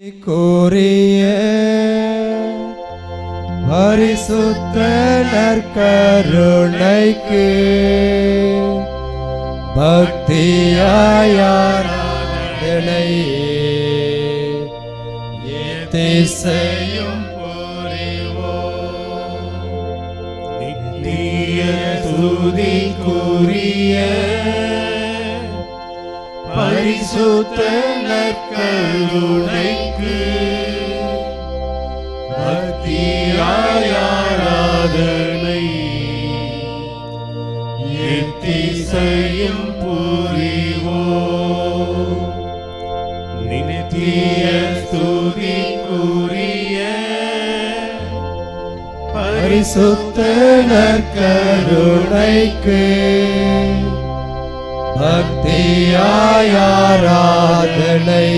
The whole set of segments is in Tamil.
கூறிய பரிசுத்த நற்கருணைக்கு பக்தியாயாராதனை திசையும் புரிவோம். நித்திய துதிக்குரிய பரிசுத்த நற்கருணைக்கு பக்தியாயாராதனை எத்திசையும் புரிவோம். நித்திய ஸ்துதிக்குரிய பரிசுத்த நற்கருணைக்கு பக்தியாயாராதனை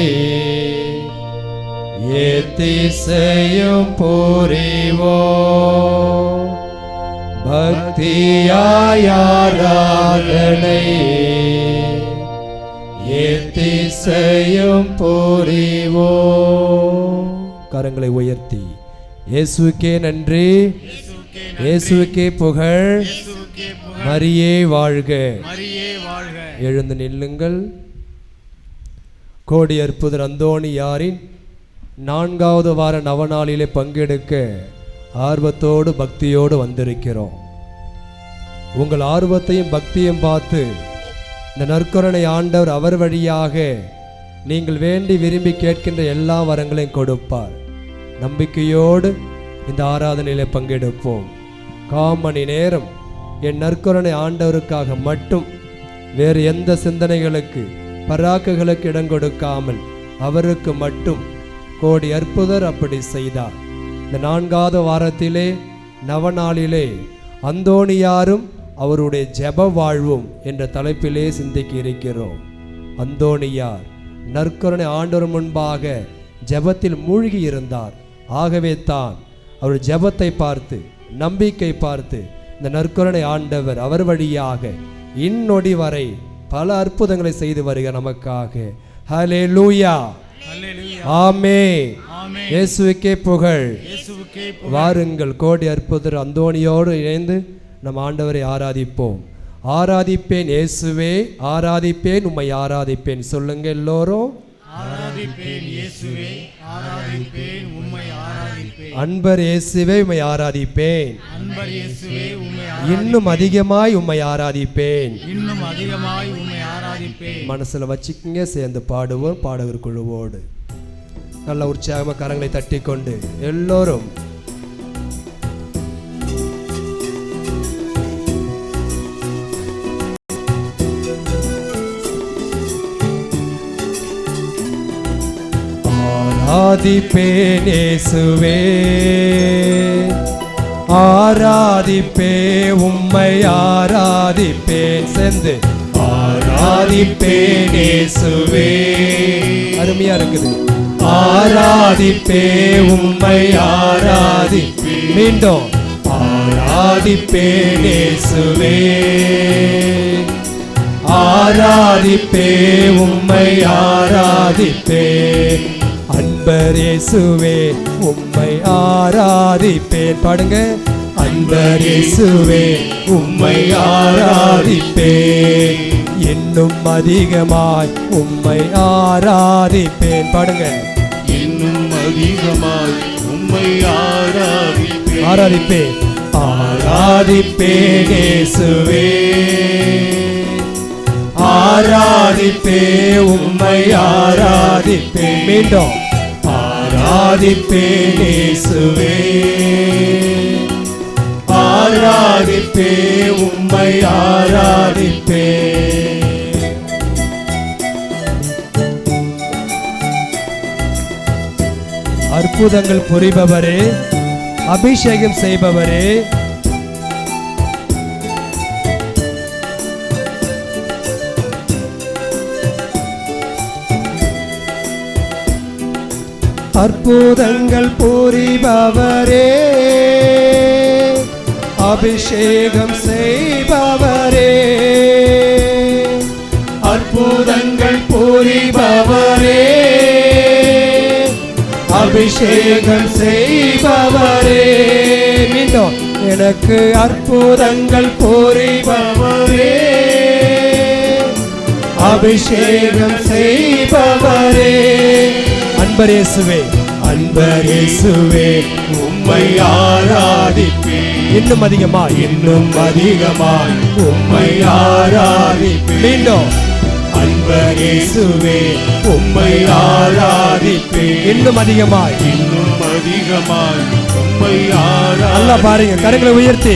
எத்திசையும் புரிவோம். பக்தியாயாராதனை எத்திசையும் புரிவோம். கரங்களை உயர்த்தி இயேசுவுக்கே நன்றி, இயேசுவுக்கே புகழ், மரியே வாழ்க. எழுந்து நில்லுங்கள். கோடி அற்புதர் அந்தோணியாரின் 4வது வார நவநாளிலே பங்கெடுக்க ஆர்வத்தோடு பக்தியோடு வந்திருக்கிறோம். உங்கள் ஆர்வத்தையும் பக்தியும் பார்த்து இந்த நற்கருணை ஆண்டவர் அவர் வழியாக நீங்கள் வேண்டி விரும்பி கேட்கின்ற எல்லா வரங்களையும் கொடுப்பார். நம்பிக்கையோடு இந்த ஆராதனையிலே பங்கெடுப்போம். 1/4 மணி நேரம் என் நற்கருணை ஆண்டவருக்காக மட்டும், வேறு எந்த சிந்தனைகளுக்கு பராக்குகளுக்கு இடம் கொடுக்காமல் அவருக்கு மட்டும் கோடி அற்புதர் அப்படி செய்தார். இந்த 4வது வாரத்திலே நவநாளிலே அந்தோணியாரும் அவருடைய ஜெப வாழ்வும் என்ற தலைப்பிலே சிந்திக்க இருக்கிறோம். அந்தோணியார் நற்கருணை ஆண்டவர் முன்பாக ஜெபத்தில் மூழ்கி இருந்தார். ஆகவே தான் அவர் ஜெபத்தை பார்த்து, நம்பிக்கை பார்த்து இந்த நற்கருணை ஆண்டவர் அவர் வழியாக இந்நொடி வரை பல அற்புதங்களை செய்து வருக நமக்காக. ஹல்லேலூயா, ஆமென். இயேசுவுக்கே புகழ். வாருங்கள், கோடி அற்புதர் அந்தோணியோடு இணைந்து நம் ஆண்டவரை ஆராதிப்போம். ஆராதிப்பேன் இயேசுவே, ஆராதிப்பேன் உம்மை ஆராதிப்பேன். சொல்லுங்க எல்லோரும். ஆராதிப்பேன் இயேசுவே, ஆராதிப்பேன் உம்மை ஆராதிப்பேன். அன்பர் இயேசுவே உம்மை ஆராதிப்பேன். அன்பர் இயேசுவே உம்மை இன்னும் அதிகமாய் உம்மை ஆராதிப்பேன். இன்னும் அதிகமாய் உம்மை ஆராதிப்பேன். மனசுல வச்சுக்கிங்க, சேர்ந்து பாடுவோம். பாடகர் குழுவோடு நல்ல உற்சாகமா கரங்களை தட்டி கொண்டு எல்லோரும் ஆராதிப்பேன் இயேசுவே, ஆராதிப்பே உம்மை ஆராதிப்பேன். சேர்ந்து ஆராதிப்பேன் இயேசுவே. அருமையா இருக்குது. ஆராதிப்பே உம்மை ஆராதிப்பேன். மீண்டும் ஆராதிப்பேன் இயேசுவே, ஆராதிப்பே உம்மை ஆராதிப்பேன். அன்பர் இயேசுவே உம்மை ஆராதிப்பேன். பாடுங்க. அன்பர் இயேசுவே உம்மை ஆராதிப்பேன். இன்னும் அதிகமாய் உம்மை ஆராதிப்பேன். பாடுங்க. இன்னும் அதிகமாய் உம்மை ஆராதிப்பேன். ஆராதிப்பேன், ஆராதிப்பேன் இயேசுவே, ஆராதிப்பே உம்மை ஆராதிப்பேன். மீண்டும் ஆராதிப்பேன் இயேசுவே, ஆராதிப்பே உம்மை ஆராதிப்பேன். அற்புதங்கள் புரிபவரே, அபிஷேகம் செய்பவரே, அற்புதங்கள் புரிபவரே, அபிஷேகம் செய்பவரே, அற்புதங்கள் புரிபவரே, அபிஷேகம் செய்பவரே. மீண்டும் எனக்கு அற்புதங்கள் புரிபவரே, அபிஷேகம் செய்பவரே. அன்பர் இயேசுவே, அன்பர் இயேசுவே, உம்மை ஆராதிப்பேன். இன்னும் அதிகமாய், இன்னும் அதிகமாய் உம்மை ஆராதிப்பேன். மீண்டும் அன்பர் இயேசுவே, உம்மை ஆராதிப்பேன். இன்னும் அதிகமாய், இன்னும் அதிகமாய் உம்மை நல்லா பாருங்க, கரங்களை உயர்த்தி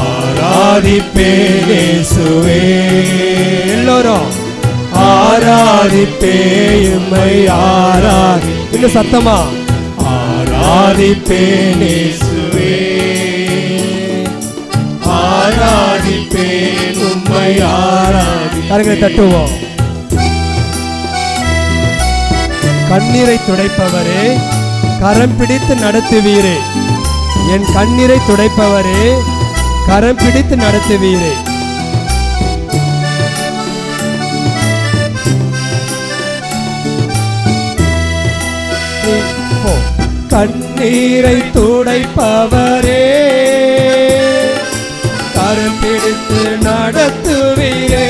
ஆராதிப்பேன் இயேசுவே. எல்லோரும் ஆராதிப்பேன் உம்மை இன்னும் சத்தமா ஆராதிப்பேன் இயேசுவே. ஆராதிப்பேன் உம்மை கரங்களை தட்டுவோம். கண்ணீரை துடைப்பவரே, கரம் பிடித்து நடத்துவீரே. என் கண்ணீரை துடைப்பவரே, கரம் பிடித்து நடத்துவீரே. கண்ணீரை துடைப்பவரே, கரம் பிடித்து நடத்துவீரே.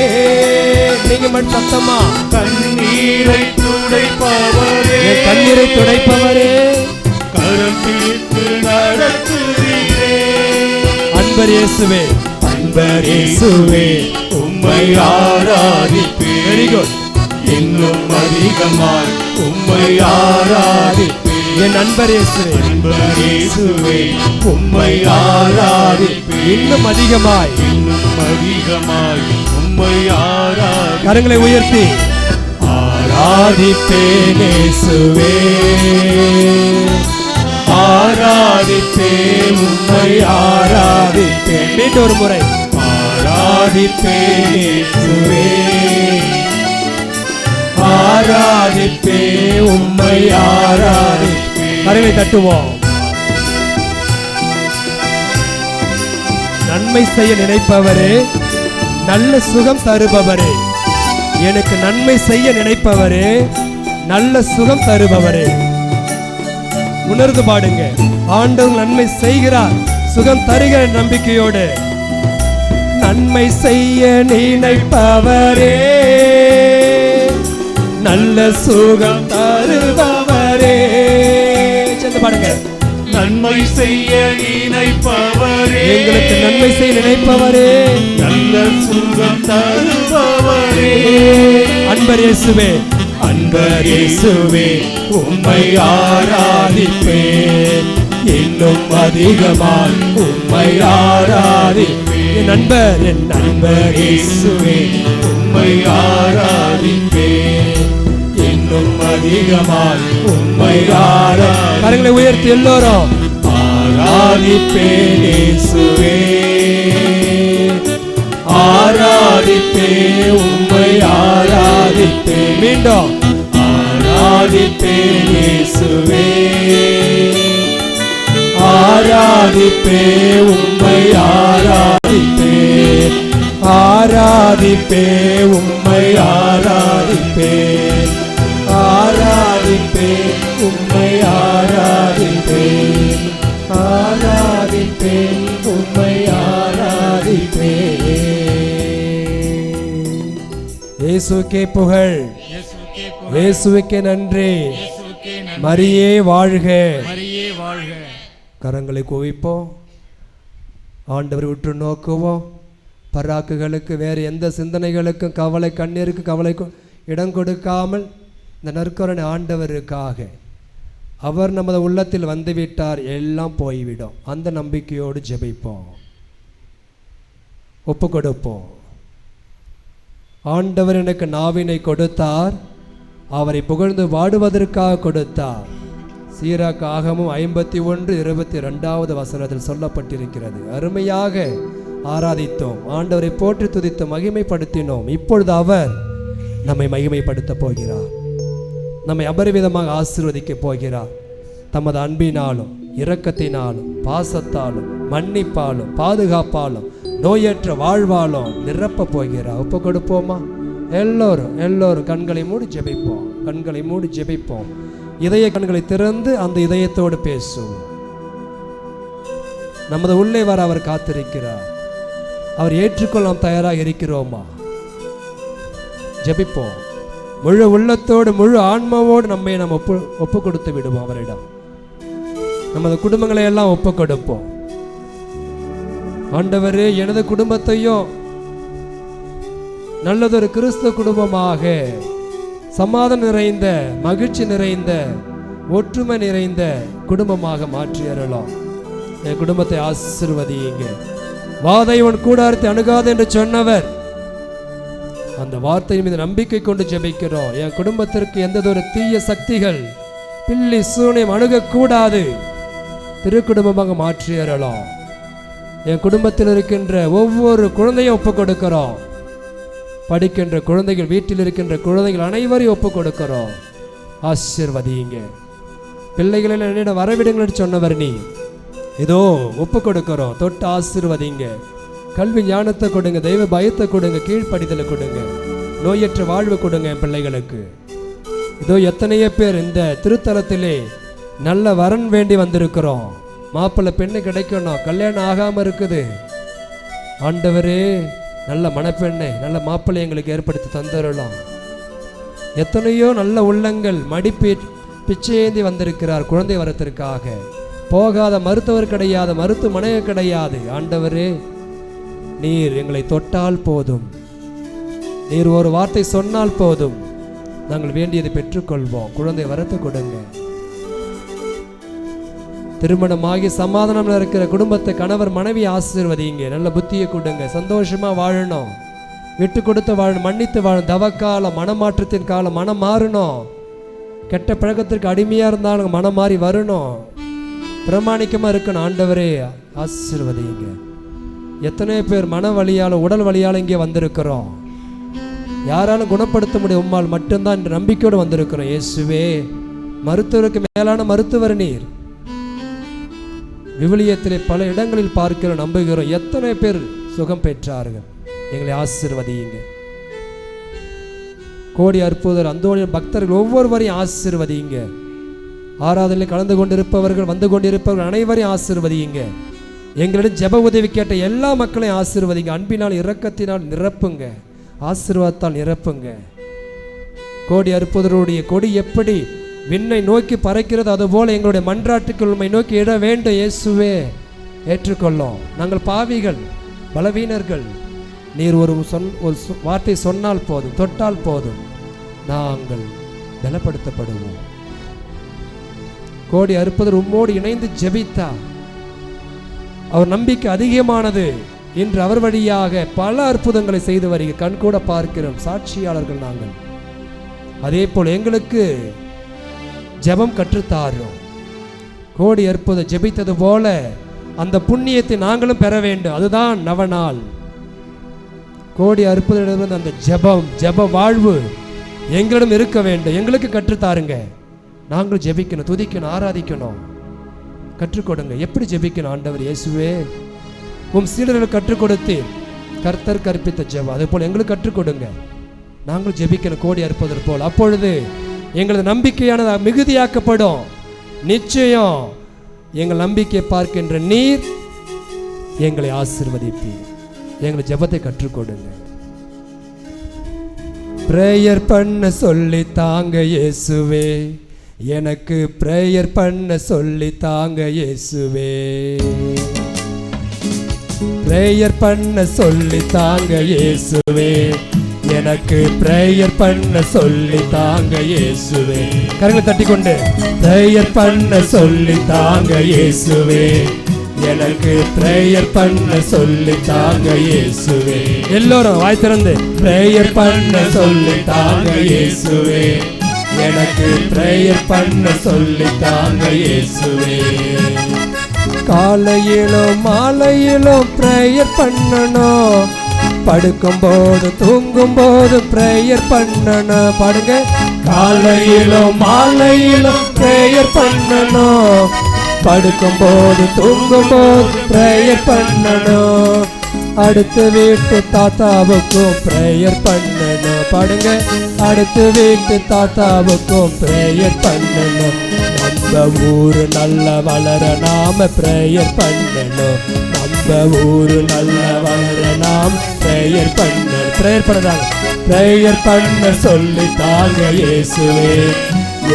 நீங்க மட்டும் சத்தமா கண்ணீரை துடைப்பவரே, கண்ணீரை துடைப்பவரே, கரம் பிடித்து நடத்துவீரே. அன்பர் இயேசுவே, அன்பர் இயேசுவே, உம்மை ஆராதிப்பேன். Very good. இன்னும் அதிகமாய் உம்மை ஆராதிப்பேன். என் அன்பர் இயேசுவே, அன்பர் இயேசுவே, உம்மை ஆராதிப்பேன். இன்னும் அதிகமாய், இன்னும் அதிகமாய் உம்மை ஆராதிப்பேன். கரங்களை உயர்த்தி ஆராதிப்பேன் இயேசுவே. ஆராதிப்பேன் உம்மை ஆராதிப்பேன். மீண்டும் ஒரு முறை ஆராதிப்பேன் இயேசுவே. ஆராதிப்பேன் உம்மை ஆராதிப்பேன். கரங்களை தட்டுவோம். நன்மை செய்ய நினைப்பவரே, நல்ல சுகம் தருபவரே. எனக்கு நன்மை செய்ய நினைப்பவரே, நல்ல சுகம் தருபவரே. உணர்ந்து பாடுங்க. ஆண்டவர் நன்மை செய்கிறார், சுகம் தருகிற நம்பிக்கையோடு. நன்மை செய்ய நினைப்பவரே, நல்ல சுகம் தருபவரே. சேர்ந்து பாடுங்க. நன்மை செய்ய நினைப்பவரே, எங்களுக்கு நன்மை செய்ய நினைப்பவரே, நல்ல சுகம் தருபவரே. அன்பர் இயேசுவே, அன்பர் இயேசுவே, உம்மை ஆராதிப்பேன். இன்னும் அதிகமாய் உம்மை ஆராதிப்பேன். என் நண்பர், என் அன்பர் இயேசுவே, உம்மை ஆராதிப்பேன். இன்னும் அதிகமாய் உம்மை ஆராதிப்பேன். கரங்களை உயர்த்தி எல்லோரும் ஆராதிப்பேன் இயேசுவே. ஆராதிப்பேன் உம்மை ஆராதிப்பேன். மீண்டும் ஆராதிப்பேன் இயேசுவே. ஆராதிப்பேன் உம்மை ஆராதிப்பேன். ஆராதிப்பேன் உம்மை ஆராதிப்பேன். ஆராதிப்பேன் உம்மை ஆராதிப்பேன். ஆராதிப்பேன் உம்மை ஆராதிப்பேன். இயேசுவுக்கே புகழ், இயேசுவுக்கே புகழ். இயேசுவுக்கே நன்றி. இயேசுவுக்கே நன்றி. மரியே வாழ்க. மரியே வாழ்க. கரங்களை குவிப்போம். ஆண்டவர் உற்று நோக்குவோம். பராக்குகளுக்கு, வேறு எந்த சிந்தனைகளுக்கும், கவலை கண்ணீருக்கு கவலைக்கும் இடம் கொடுக்காமல் இந்த நற்கருணை ஆண்டவருக்காக அவர் நமது உள்ளத்தில் வந்துவிட்டார், எல்லாம் போய்விடும். அந்த நம்பிக்கையோடு ஜெபிப்போம், ஒப்பு கொடுப்போம். ஆண்டவர் எனக்கு நாவினை கொடுத்தார், அவரை புகழ்ந்து வாடுவதற்காக கொடுத்தார். சீராக் ஆகமும் 51:22 வசனத்தில் சொல்லப்பட்டிருக்கிறது. அருமையாக ஆராதித்தோம், ஆண்டவரை போற்றி துதித்து மகிமைப்படுத்தினோம். இப்பொழுது அவர் நம்மை மகிமைப்படுத்த போகிறார், நம்மை அபரிவிதமாக ஆசீர்வதிக்க போகிறார். தமது அன்பினாலும் இரக்கத்தினாலும் பாசத்தாலும் மன்னிப்பாலும் பாதுகாப்பாலும் நோயற்ற வாழ்வாலும் நிரப்ப போகிறார். ஒப்பு கொடுப்போமா? எல்லோரும் கண்களை மூடி ஜெபிப்போம், கண்களை மூடி ஜெபிப்போம். இதய கண்களை திறந்து அந்த இதயத்தோடு பேசுவோம். நமது உள்ளே வர அவர் காத்திருக்கிறார். அவர் ஏற்றுக்கொள்ள நாம் தயாராக இருக்கிறோமா? ஜெபிப்போம். முழு உள்ளத்தோடு முழு ஆன்மாவோடு நம்மை நாம் ஒப்பு கொடுத்து விடுவோம் அவரிடம். நமது குடும்பங்களை எல்லாம் ஒப்பு கொடுப்போம். ஆண்டவரே, எனது குடும்பத்தையும் நல்லதொரு கிறிஸ்துவ குடும்பமாக, சமாதானம் நிறைந்த, மகிழ்ச்சி நிறைந்த, ஒற்றுமை நிறைந்த குடும்பமாக மாற்றி அருளலாம். என் குடும்பத்தை ஆசீர்வதியுங்க. வாதை உன் கூடாரத்தை அணுகாது என்று சொன்னவர், அந்த வார்த்தையின் மீது நம்பிக்கை கொண்டு ஜெபிக்கிறோம். என் குடும்பத்திற்கு எந்ததொரு தீய சக்திகள், பில்லி சூனியம் அணுகக்கூடாது. திருக்குடும்பமாக மாற்றி அருளலாம். என் குடும்பத்தில் இருக்கின்ற ஒவ்வொரு குழந்தையும் ஒப்பு கொடுக்கிறோம். படிக்கின்ற குழந்தைகள், வீட்டில் இருக்கின்ற குழந்தைகள் அனைவரையும் ஒப்பு கொடுக்கிறோம். ஆசீர்வதியுங்க. பிள்ளைகளை என்னிடம் வரவிடுங்கள் சொன்னவர் நீ. இதோ ஒப்பு கொடுக்கிறோம். தொட்டு ஆசீர்வதிங்க. கல்வி ஞானத்தை கொடுங்க, தெய்வ பயத்தை கொடுங்க, கீழ்ப்படிதலை கொடுங்க, நோயற்ற வாழ்வு கொடுங்க என் பிள்ளைகளுக்கு. இதோ எத்தனையோ பேர் இந்த திருத்தலத்திலே நல்ல வரன் வேண்டி வந்திருக்கிறோம். மாப்பிள்ளை பெண்ணு கிடைக்கணும், கல்யாணம் ஆகாமல் இருக்குது. ஆண்டவரே, நல்ல மணப்பெண்ணை, நல்ல மாப்பிள்ளை எங்களுக்கு ஏற்படுத்தி தந்துடலாம். எத்தனையோ நல்ல உள்ளங்கள் மடிப்பி பிச்சையேந்தி வந்திருக்கிறார் குழந்தை வரத்திற்காக. போகாத மருத்துவர் கிடையாது, மருத்துவமனை கிடையாது. ஆண்டவரே, நீர் எங்களை தொட்டால் போதும், நீர் ஒரு வார்த்தை சொன்னால் போதும், நாங்கள் வேண்டியதை பெற்றுக்கொள்வோம். குழந்தை வரத்தை கொடுங்க. திருமணமாகி சமாதானம் இருக்கிற குடும்பத்தை, கணவர் மனைவி ஆசீர்வதிங்க. நல்ல புத்தியை கொடுங்க. சந்தோஷமா வாழணும், விட்டு கொடுத்து வாழணும், மன்னித்து வாழணும். தவக்காலம், மனமாற்றத்தின் காலம், மனம் மாறணும். கெட்ட பழக்கத்திற்கு அடிமையா இருந்தாலும் மனம் மாறி வரணும். பிரமாணிக்கமா இருக்கணும். ஆண்டவரே ஆசீர்வதிங்க. எத்தனை பேர் மன வலியால, உடல் வலியால இங்கே வந்திருக்கிறோம். யாராலும் குணப்படுத்த முடியும், உம்மால் மட்டும்தான் என்ற நம்பிக்கையோடு வந்திருக்கிறோம். இயேசுவே, மருத்துவருக்கு மேலான மருத்துவர் நீர். விவிலியத்திலே பல இடங்களில் பார்க்கிறோம், நம்புகிறோம். எத்தனை பேர் சுகம் பெற்றார்கள். எங்களை ஆசீர்வதியுங்க. கோடி அற்புதர், அந்தோனியர், பக்தர்கள் ஒவ்வொருவரையும் ஆசீர்வதியுங்க. ஆராதனையில் கலந்து கொண்டிருப்பவர்கள், வந்து கொண்டிருப்பவர்கள் அனைவரையும் ஆசீர்வதியுங்க. எங்களிடம் ஜெப உதவி கேட்ட எல்லா மக்களையும் ஆசீர்வதிங்க. அன்பினால் இரக்கத்தினால் நிரப்புங்க, ஆசீர்வாதத்தால் நிரப்புங்க. கோடி அற்புதருடைய கொடி எப்படி விண்ணை நோக்கி பறக்கிறது, அதுபோல எங்களுடைய மன்றாட்டுக்கு உண்மை நோக்கி இட வேண்டும். இயேசுவே, ஏற்றுக்கொள்ளும். நாங்கள் பாவிகள், பலவீனர்கள். நீர் ஒரு வார்த்தை சொன்னால் போதும், தொட்டால் போதும், நாங்கள் பலப்படுத்தப்படுவோம். கோடி அற்புதர் உம்மோடு இணைந்து ஜெபித்தார். அவர் நம்பிக்கை அதிகமானது. இன்று அவர் வழியாக பல அற்புதங்களை செய்து வருகிற கண்கூட பார்க்கிறோம். சாட்சியாளர்கள் நாங்கள். அதே போல் எங்களுக்கு ஜெபம் கற்றுத்தாரோம். கோடி அற்புதம் ஜெபித்தது போல அந்த புண்ணியத்தை நாங்களும் பெற வேண்டும். அதுதான் நவநாள். கோடி அற்புதம் அந்த ஜெப வாழ்வு எங்களிடம் இருக்க வேண்டும். எங்களுக்கு கற்றுத்தாருங்க. நாங்களும் ஜெபிக்கணும், துதிக்கணும், ஆராதிக்கணும். கற்றுக் கொடுங்க. எப்படி ஜெபிக்கணும் ஆண்டவர் இயேசுவே? உம் சீடர்கள் கற்றுக் கொடுத்து கர்த்தர் கற்பித்த ஜெபம், அதே போல் எங்களுக்கு கற்றுக் கொடுங்க. நாங்களும் ஜெபிக்கணும் கோடி அற்புதர் போல். அப்பொழுது எங்களது நம்பிக்கையானது மிகுதியாக்கப்படும். நிச்சயம் எங்கள் நம்பிக்கையை பார்க்கின்ற நீர் எங்களை ஆசீர்வதிப்பீர். எங்களை ஜெபத்தை கற்றுக் கொடுங்க. பிரேயர் பண்ண சொல்லி தாங்க இயேசுவே, எனக்கு பிரேயர் பண்ண சொல்லி தாங்க இயேசுவே. பிரேயர் பண்ண சொல்லி தாங்க இயேசுவே, எனக்கு பிரேயர் பண்ண சொல்லி தாங்க இயேசுவே. கரங்களை தட்டிக்கொண்டு பிரேயர் பண்ண சொல்லி தாங்க இயேசுவே, எனக்கு பிரேயர் பண்ண சொல்லி தாங்க இயேசுவே. எல்லோரும் வாய் திறந்து பிரேயர் பண்ண சொல்லி தாங்க இயேசுவே, எனக்கு பிரேயர் பண்ண சொல்லி தாங்க இயேசுவே. காலையிலும் மாலையிலும் பிரேயர் பண்ணணும், படுக்கும் போது தூங்கும் போது பிரேயர் பண்ணணும். பாடுங்க. காலையிலும் மாலையிலும் பிரேயர் பண்ணணும், படுக்கும் போது தூங்கும் போது பிரேயர் பண்ணணும். அடுத்த வீட்டு தாத்தாவுக்கும் ப்ரேயர் பண்ணணும். பாடுங்க. அடுத்த வீட்டு தாத்தாவுக்கும் ப்ரேயர் பண்ணணும். நம்ம ஊரு நல்லா வளர நாம ப்ரேயர் பண்ணணும். நம்ம ஊரு நல்லா வளர நாம் ப்ரேயர் பண்ணணும். ப்ரேயர் பண்ணுறாங்க. ப்ரேயர் பண்ண சொல்லி தாங்க இயேசுவே,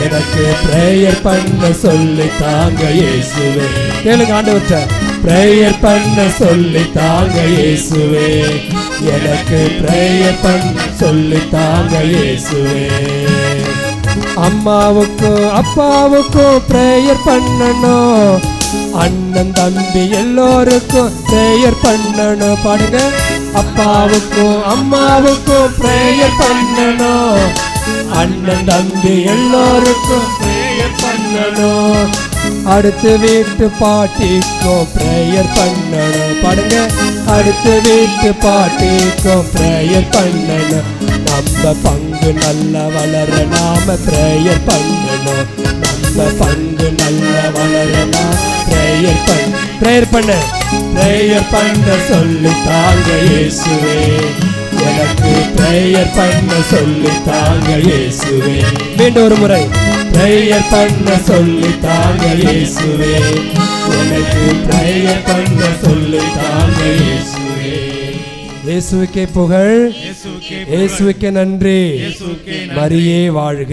எனக்கு ப்ரேயர் பண்ண சொல்லி தாங்க இயேசுவே. கேளுங்க ஆண்டவர்ட்ட. ப்ரேயர் பண்ண சொல்லி தாங்க இயேசுவே, எனக்கு ப்ரேயர் பண்ண சொல்லி தாங்க இயேசுவே. அம்மாவுக்கும் அப்பாவுக்கும் ப்ரேயர் பண்ணணும். அண்ணன் தம்பி எல்லோருக்கும் ப்ரேயர் பண்ணணும். பாடுங்க. அப்பாவுக்கும் அம்மாவுக்கும் ப்ரேயர் பண்ணணும். அண்ணன் தம்பி எல்லோருக்கும் ப்ரேயர் பண்ணணும். அடுத்த வீட்டு பாட்டிக்கும் ப்ரேயர் பண்ணணும். பாடுங்க. அடுத்த வீட்டு பாட்டிக்கும் ப்ரேயர் பண்ணணும். நம்ம பங்கு நல்லா வளர நாம ப்ரேயர் பண்ணணும். நம்ம பங்கு நல்லா வளர நாம ப்ரேயர் பண்ண ப்ரேயர் பண்ண சொல்லி தாங்க இயேசுவே, எனக்கு ப்ரேயர் பண்ண சொல்லி தாங்க இயேசுவே. மீண்டும் ஒரு முறை. ப்ரேயர் பண்ண சொல்லி தாங்க இயேசுவே, எனக்கு ப்ரேயர் பண்ண சொல்லி தாங்க இயேசுவே. இயேசுவுக்கே புகழ், இயேசுவுக்கே நன்றி. மரியே வாழ்க.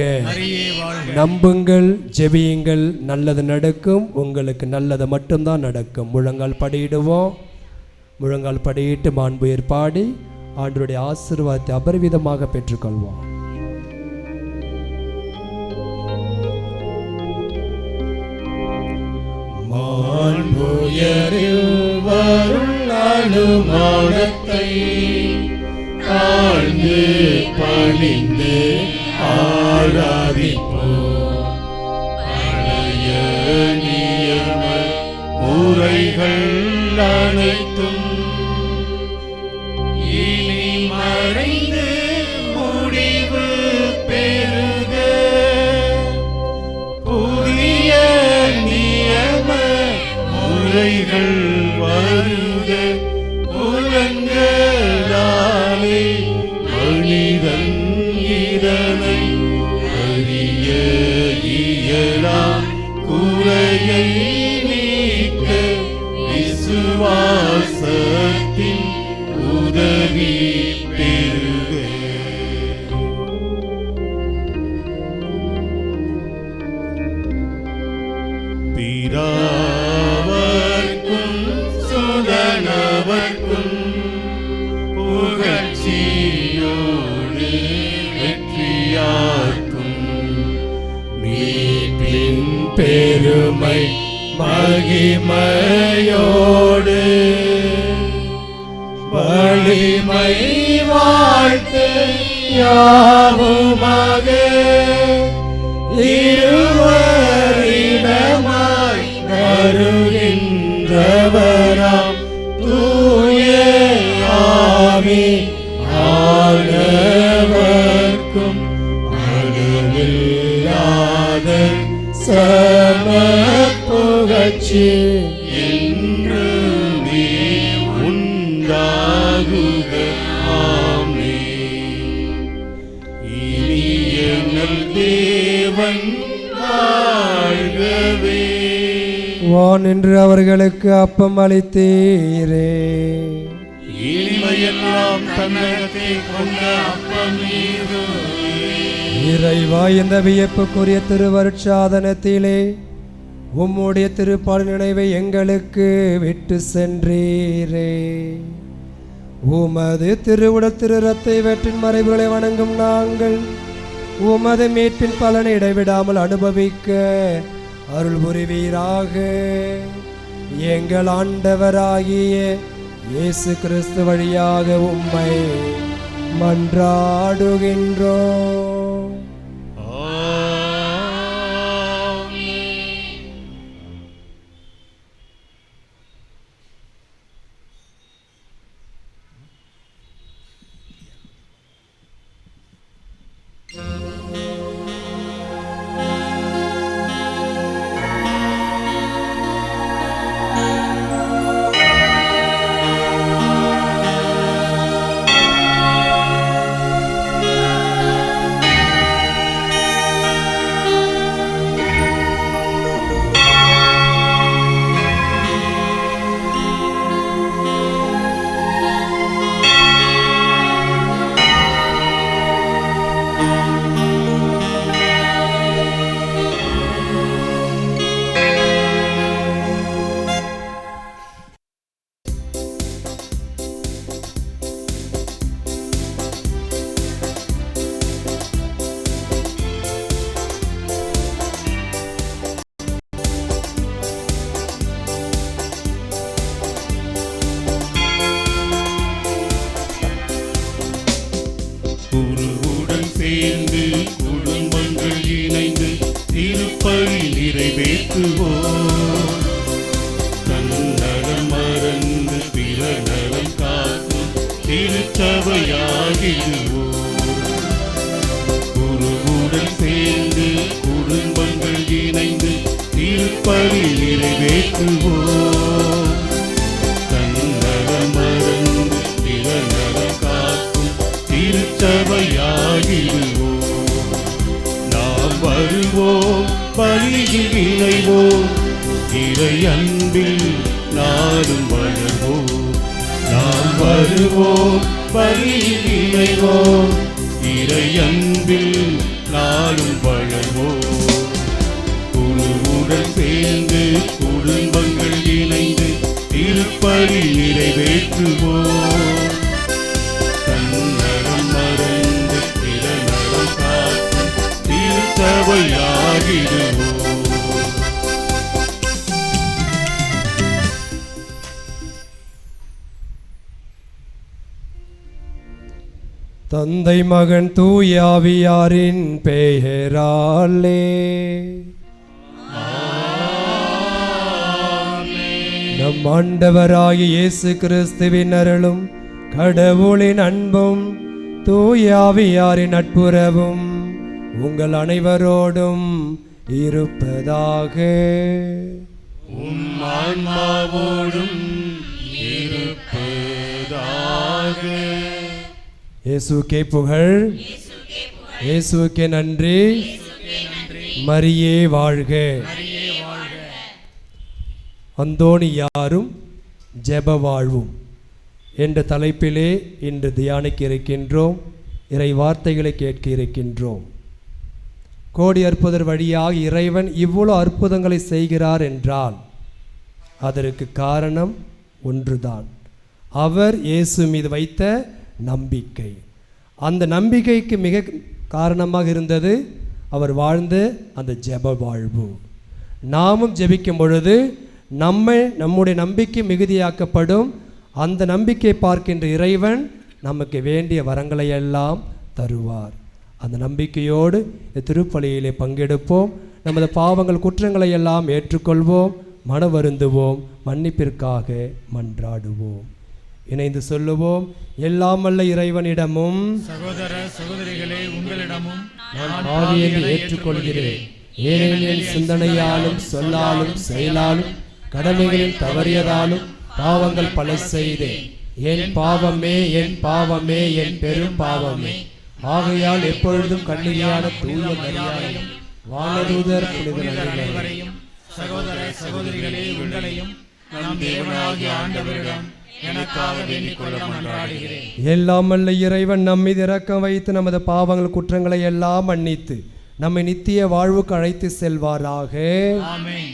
நம்புங்கள், ஜெபியுங்கள், நல்லது நடக்கும். உங்களுக்கு நல்லது மட்டும்தான் நடக்கும். முழங்கால் படியிடுவோம். முழங்கால் படியிட்டு மாண்புயர் பாடி ஆண்டவருடைய ஆசீர்வாதத்தை அபரிவிதமாக பெற்றுக்கொள்வோம். மாண்புயரில் வரும் அனுமானத்தை ஆழ்ந்து பணிந்து ஆராதிப்போம். பழைய நியம முறைகள் அனைத்தும் இனி மறைந்து முடிவு பெறுக. புதிய நியம முறைகள் வருக. புலன்களாலே மனிதன் இதனை அறிய இயலா. குறையை நீக்க விசுவாசத்தின் உதவி பெறுக. பிதாவர்க்கும் சுதனவர்க்கும் புகழ்ச்சியோடு வெற்றியார்க்கும் மீட்பின் பெருமை மகிமையோடு வலிமை வாழ்த்து யாவுமாக இருவரிடமாய் வருகின்றவராம் தூய ஆவி ஆனவர்க்கும் அளவில்லாத சம புகழ்ச்சி என்றுமே உண்டாகுக. ஆமென். இனிய நல் தேவன் வாழ்கவே. வான் என்று அவர்களுக்கு அப்பம் அளித்தீரே, இனிமையெல்லாம் தன்னகத்தை கொண்ட அப்பம் நீருவே. இறைவா, இந்த வியப்புக்குரிய திருவருட்சாதனத்திலே உம்முடைய திருப்பால் நினைவை எங்களுக்கு விட்டு சென்றீரே. உமது திருவுடல் திரு இரத்தை வேற்றின் மறைவுகளை வணங்கும் நாங்கள் உமது மீட்பின் பலனை இடைவிடாமல் அனுபவிக்க அருள் புரிவீராக. எங்கள் ஆண்டவராகிய இயேசு கிறிஸ்து வழியாக உம்மை மன்றாடுகின்றோம். திருப்பலி நிறைவேற்றுவோம். தன்னலம் மறந்து பிறநலம் காக்கும் திருச்சபையாகிடுவோம். நாம் வருவோம், பலியில் இணைவோம், இறை அன்பில் நாடும் வளர்வோம். நாம் வருவோம், பலியில் இணைவோம், இறை அன்பில் நாடும் வளர்வோம். குழுவுடன் சேர்ந்து குடும்பங்கள் இணைந்து திருப்பலி நிறைவேற்றுவோம். தன்னலம் மறந்து பிறநலம் காக்கும் திருச்சபையாகிடுவோம். தந்தை மகன் தூயாவியாரின் பெயராலே நம் ஆண்டவராகிய இயேசு கிறிஸ்துவின் அருளும் கடவுளின் அன்பும் தூயாவியாரின் நட்புறவும் உங்கள் அனைவரோடும் இருப்பதாக. உம் ஆன்மாவோடும் இருப்பதாக. இயேசுக்கே புகழ், இயேசுக்கே நன்றி, மரியே வாழ்க. அந்தோணியாரும் ஜெப வாழ்வும் என்ற தலைப்பிலே இன்று தியானிக்க இருக்கின்றோம். இறை வார்த்தைகளை கேட்க இருக்கின்றோம். கோடி அற்புதர் வழியாக இறைவன் இவ்வளவு அற்புதங்களை செய்கிறார் என்றால் அதற்கு காரணம் ஒன்றுதான், அவர் இயேசு மீது வைத்த நம்பிக்கை. அந்த நம்பிக்கைக்கு மிக காரணமாக இருந்தது அவர் வாழ்ந்த அந்த ஜெப வாழ்வு. நாமும் ஜெபிக்கும் பொழுது நம்முடைய நம்பிக்கை மிகுதியாக்கப்படும். அந்த நம்பிக்கை பார்க்கின்ற இறைவன் நமக்கு வேண்டிய வரங்களை எல்லாம் தருவார். அந்த நம்பிக்கையோடு திருப்பலியிலே பங்கெடுப்போம். நமது பாவங்கள் குற்றங்களை எல்லாம் ஏற்றுக்கொள்வோம், மன வருந்துவோம், மன்னிப்பிற்காக மன்றாடுவோம். இணைந்து சொல்லுவோம். எல்லாம் வல்ல இறைவனிடமும் சகோதர சகோதரிகளே உங்களிடமும் நான் பாவி என்று ஏற்றுக்கொள்கிறேன். ஏனெனில் என் சிந்தனையாலும் சொல்லாலும் செயலாலும் கடமைகளில் தவறியதாலும் பாவங்கள் பல செய்தேன். என் பாவமே, என் பாவமே, என் பெரும் பாவமே. ஆகையால் எப்பொழுதும் கண்ணியான தூய மரியாதையும் வானதூதர் புனிதர் அனைவரையும் சகோதர சகோதரிகளே உங்களையும் நம் தேவனாகிய ஆண்டவரிடம் எனக்காக வேண்டிக் கொள்ள மன்றாடுகிறேன். எல்லாம் வல்ல இறைவன் நம்மீது இரக்கம் வைத்து நமது பாவங்கள் குற்றங்களை எல்லாம் மன்னித்து நம்மை நித்திய வாழ்வுக்கு அழைத்து செல்வாராக. ஆமென்.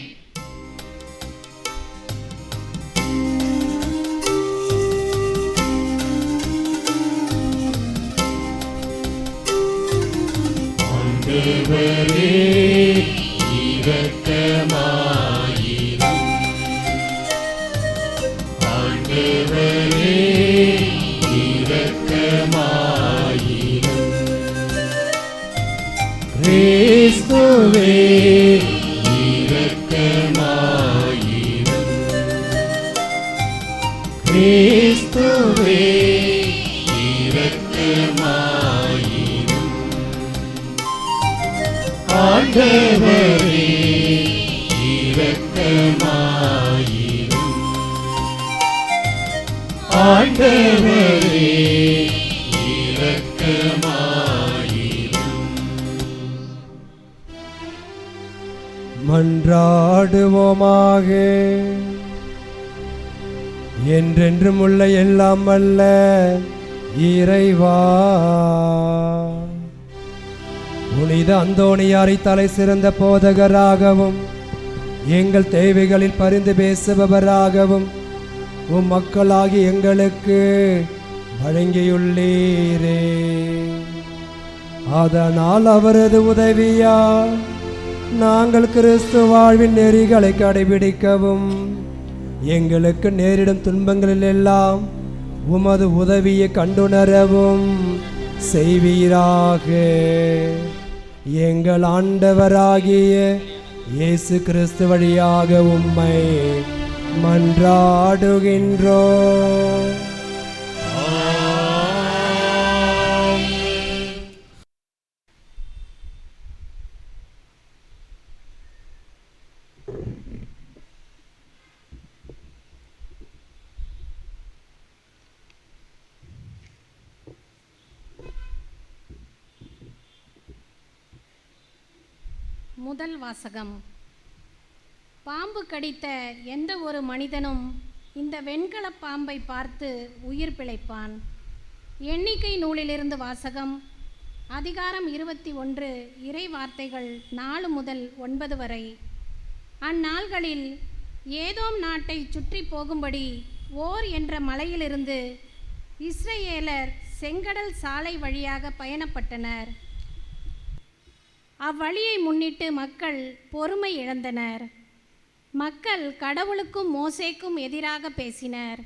ஆண்டவரே இரக்கமாயிரும். ஆண்டவரே இரக்கமாயிரும். கிறிஸ்துவே இரக்கமாயிரும். கிறிஸ்துவே இரக்கமாயிரும். ஆண்டவரே இரக்கமாயிரும். ஆண்டவரே இரக்கமாயிரும். மன்றாடுவோமாக. என்றென்றும் உள்ள எல்லாம் வல்ல இறைவா, புனித அந்தோணியாரை தலை சிறந்த போதகராகவும் எங்கள் தேவைகளில் பரிந்து பேசுபவராகவும் உம் மக்களாகி எங்களுக்கு வழங்கியுள்ளீரே. அதனால் அவரது உதவியால் நாங்கள் கிறிஸ்து வாழ்வின் நெறிகளை கடைபிடிக்கவும் எங்களுக்கு நேரிடும் துன்பங்களில் எல்லாம் உமது உதவியை கண்டுணரவும் செய்வீராக. எங்கள் ஆண்டவராகிய இயேசு கிறிஸ்து வழியாக உம்மை மன்றாடுகின்றோம். முதல் வாசகம். பாம்பு கடித்த எந்த ஒரு மனிதனும் இந்த வெண்கல பாம்பை பார்த்து உயிர் பிழைப்பான். எண்ணிக்கை நூலிலிருந்து வாசகம். அதிகாரம் 21, இறை வார்த்தைகள் 4 முதல் 9 வரை. அந்நாள்களில் ஏதோம் நாட்டை சுற்றி போகும்படி ஓர் என்ற மலையிலிருந்து இஸ்ரேலர் செங்கடல் சாலை வழியாக பயணப்பட்டனர். அவ்வழியை முன்னிட்டு மக்கள் பொறுமை இழந்தனர். மக்கள் கடவுளுக்கும் மோசேக்கும் எதிராக பேசினர்.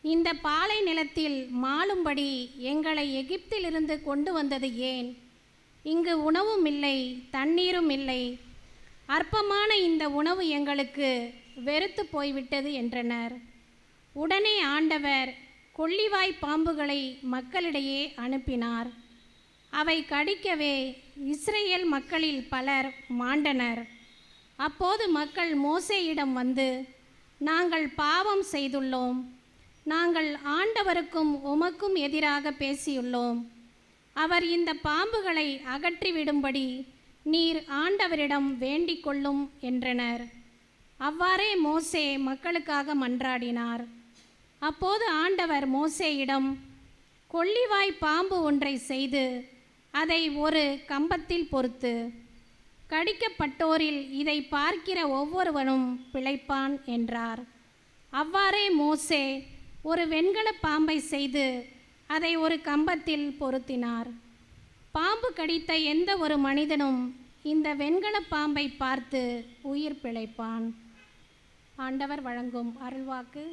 இந்த பாலை நிலத்தில் மாளும்படி எங்களை எகிப்திலிருந்து கொண்டு வந்தது ஏன்? இங்கு உணவும் இல்லை, தண்ணீரும் இல்லை. அற்பமான இந்த உணவு எங்களுக்கு வெறுத்து போய்விட்டது என்றனர். உடனே ஆண்டவர் கொள்ளிவாய் பாம்புகளை மக்களிடையே அனுப்பினார். அவை கடிக்கவே இஸ்ரேல் மக்களில் பலர் மாண்டனர். அப்போது மக்கள் மோசேயிடம் வந்து, நாங்கள் பாவம் செய்துள்ளோம், நாங்கள் ஆண்டவருக்கும் உமக்கும் எதிராக பேசியுள்ளோம். அவர் இந்த பாம்புகளை அகற்றிவிடும்படி நீர் ஆண்டவரிடம் வேண்டிக் கொள்ளும் என்றனர். அவ்வாறே மோசே மக்களுக்காக மன்றாடினார். அப்போது ஆண்டவர் மோசேயிடம், கொள்ளிவாய் பாம்பு ஒன்றை செய்து அதை ஒரு கம்பத்தில் பொறுத்து, கடிக்கப்பட்டோரில் இதை பார்க்கிற ஒவ்வொருவனும் பிழைப்பான் என்றார். அவ்வாறே மோசே ஒரு வெண்கல பாம்பை செய்து அதை ஒரு கம்பத்தில் பொருத்தினார். பாம்பு கடித்த எந்த ஒரு மனிதனும் இந்த வெண்கல பாம்பை பார்த்து உயிர் பிழைப்பான். ஆண்டவர் வழங்கும் அருள்வாக்கு.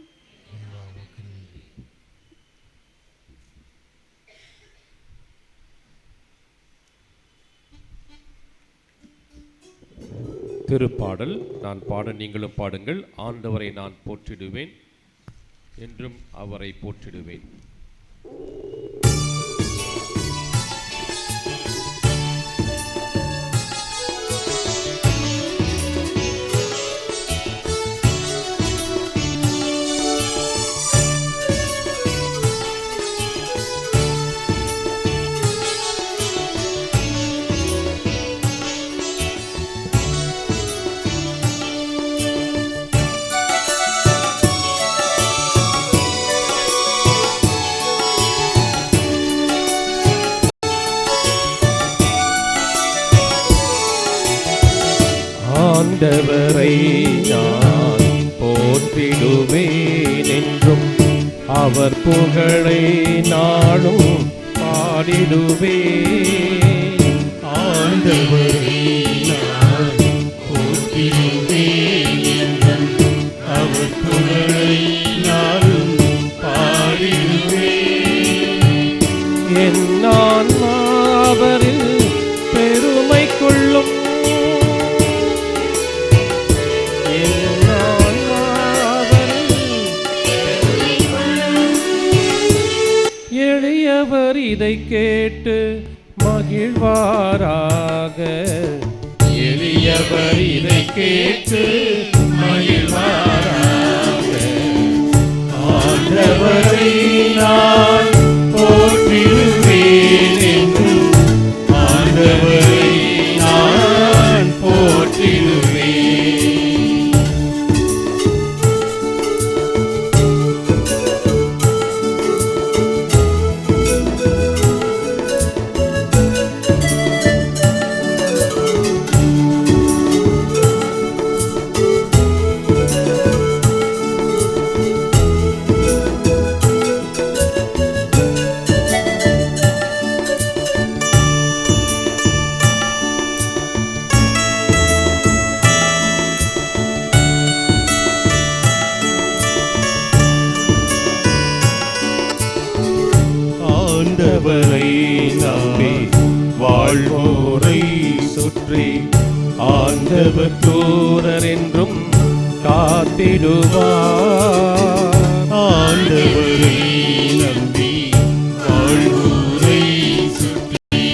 திருப்பாடல். நான் பாட நீங்களும் பாடுங்கள். ஆண்டவரை நான் போற்றிடுவேன், என்றும் அவரை போற்றிடுவேன். ஆண்டவரை நான் போற்றிடுவேன், என்றும் அவர் புகழை நாளும் பாடிடுவேன். ஆண்டவரை நான் போற்றிடுவேன், என்றும் அவர் புகழை நாளும் பாடிடுவேன். என் ஆன்மாவரில் பெருமை கொள்ளும், எளியவர் இதை கேட்டு மகிழ்வாராக. எளியவர் இதை கேட்டு மகிழ்வாராக. ஆண்டவரை நான் போற்றிடுவேன், என்றும் ஆண்டவரை நான் போற்றிடுவேன். ஆண்டவரை நம்பி வாழ்வோரை சுற்றி ஆண்டவர் தூதர் என்றும் காத்திடுவார். ஆண்டவரை நம்பி வாழ்வோரை சுற்றி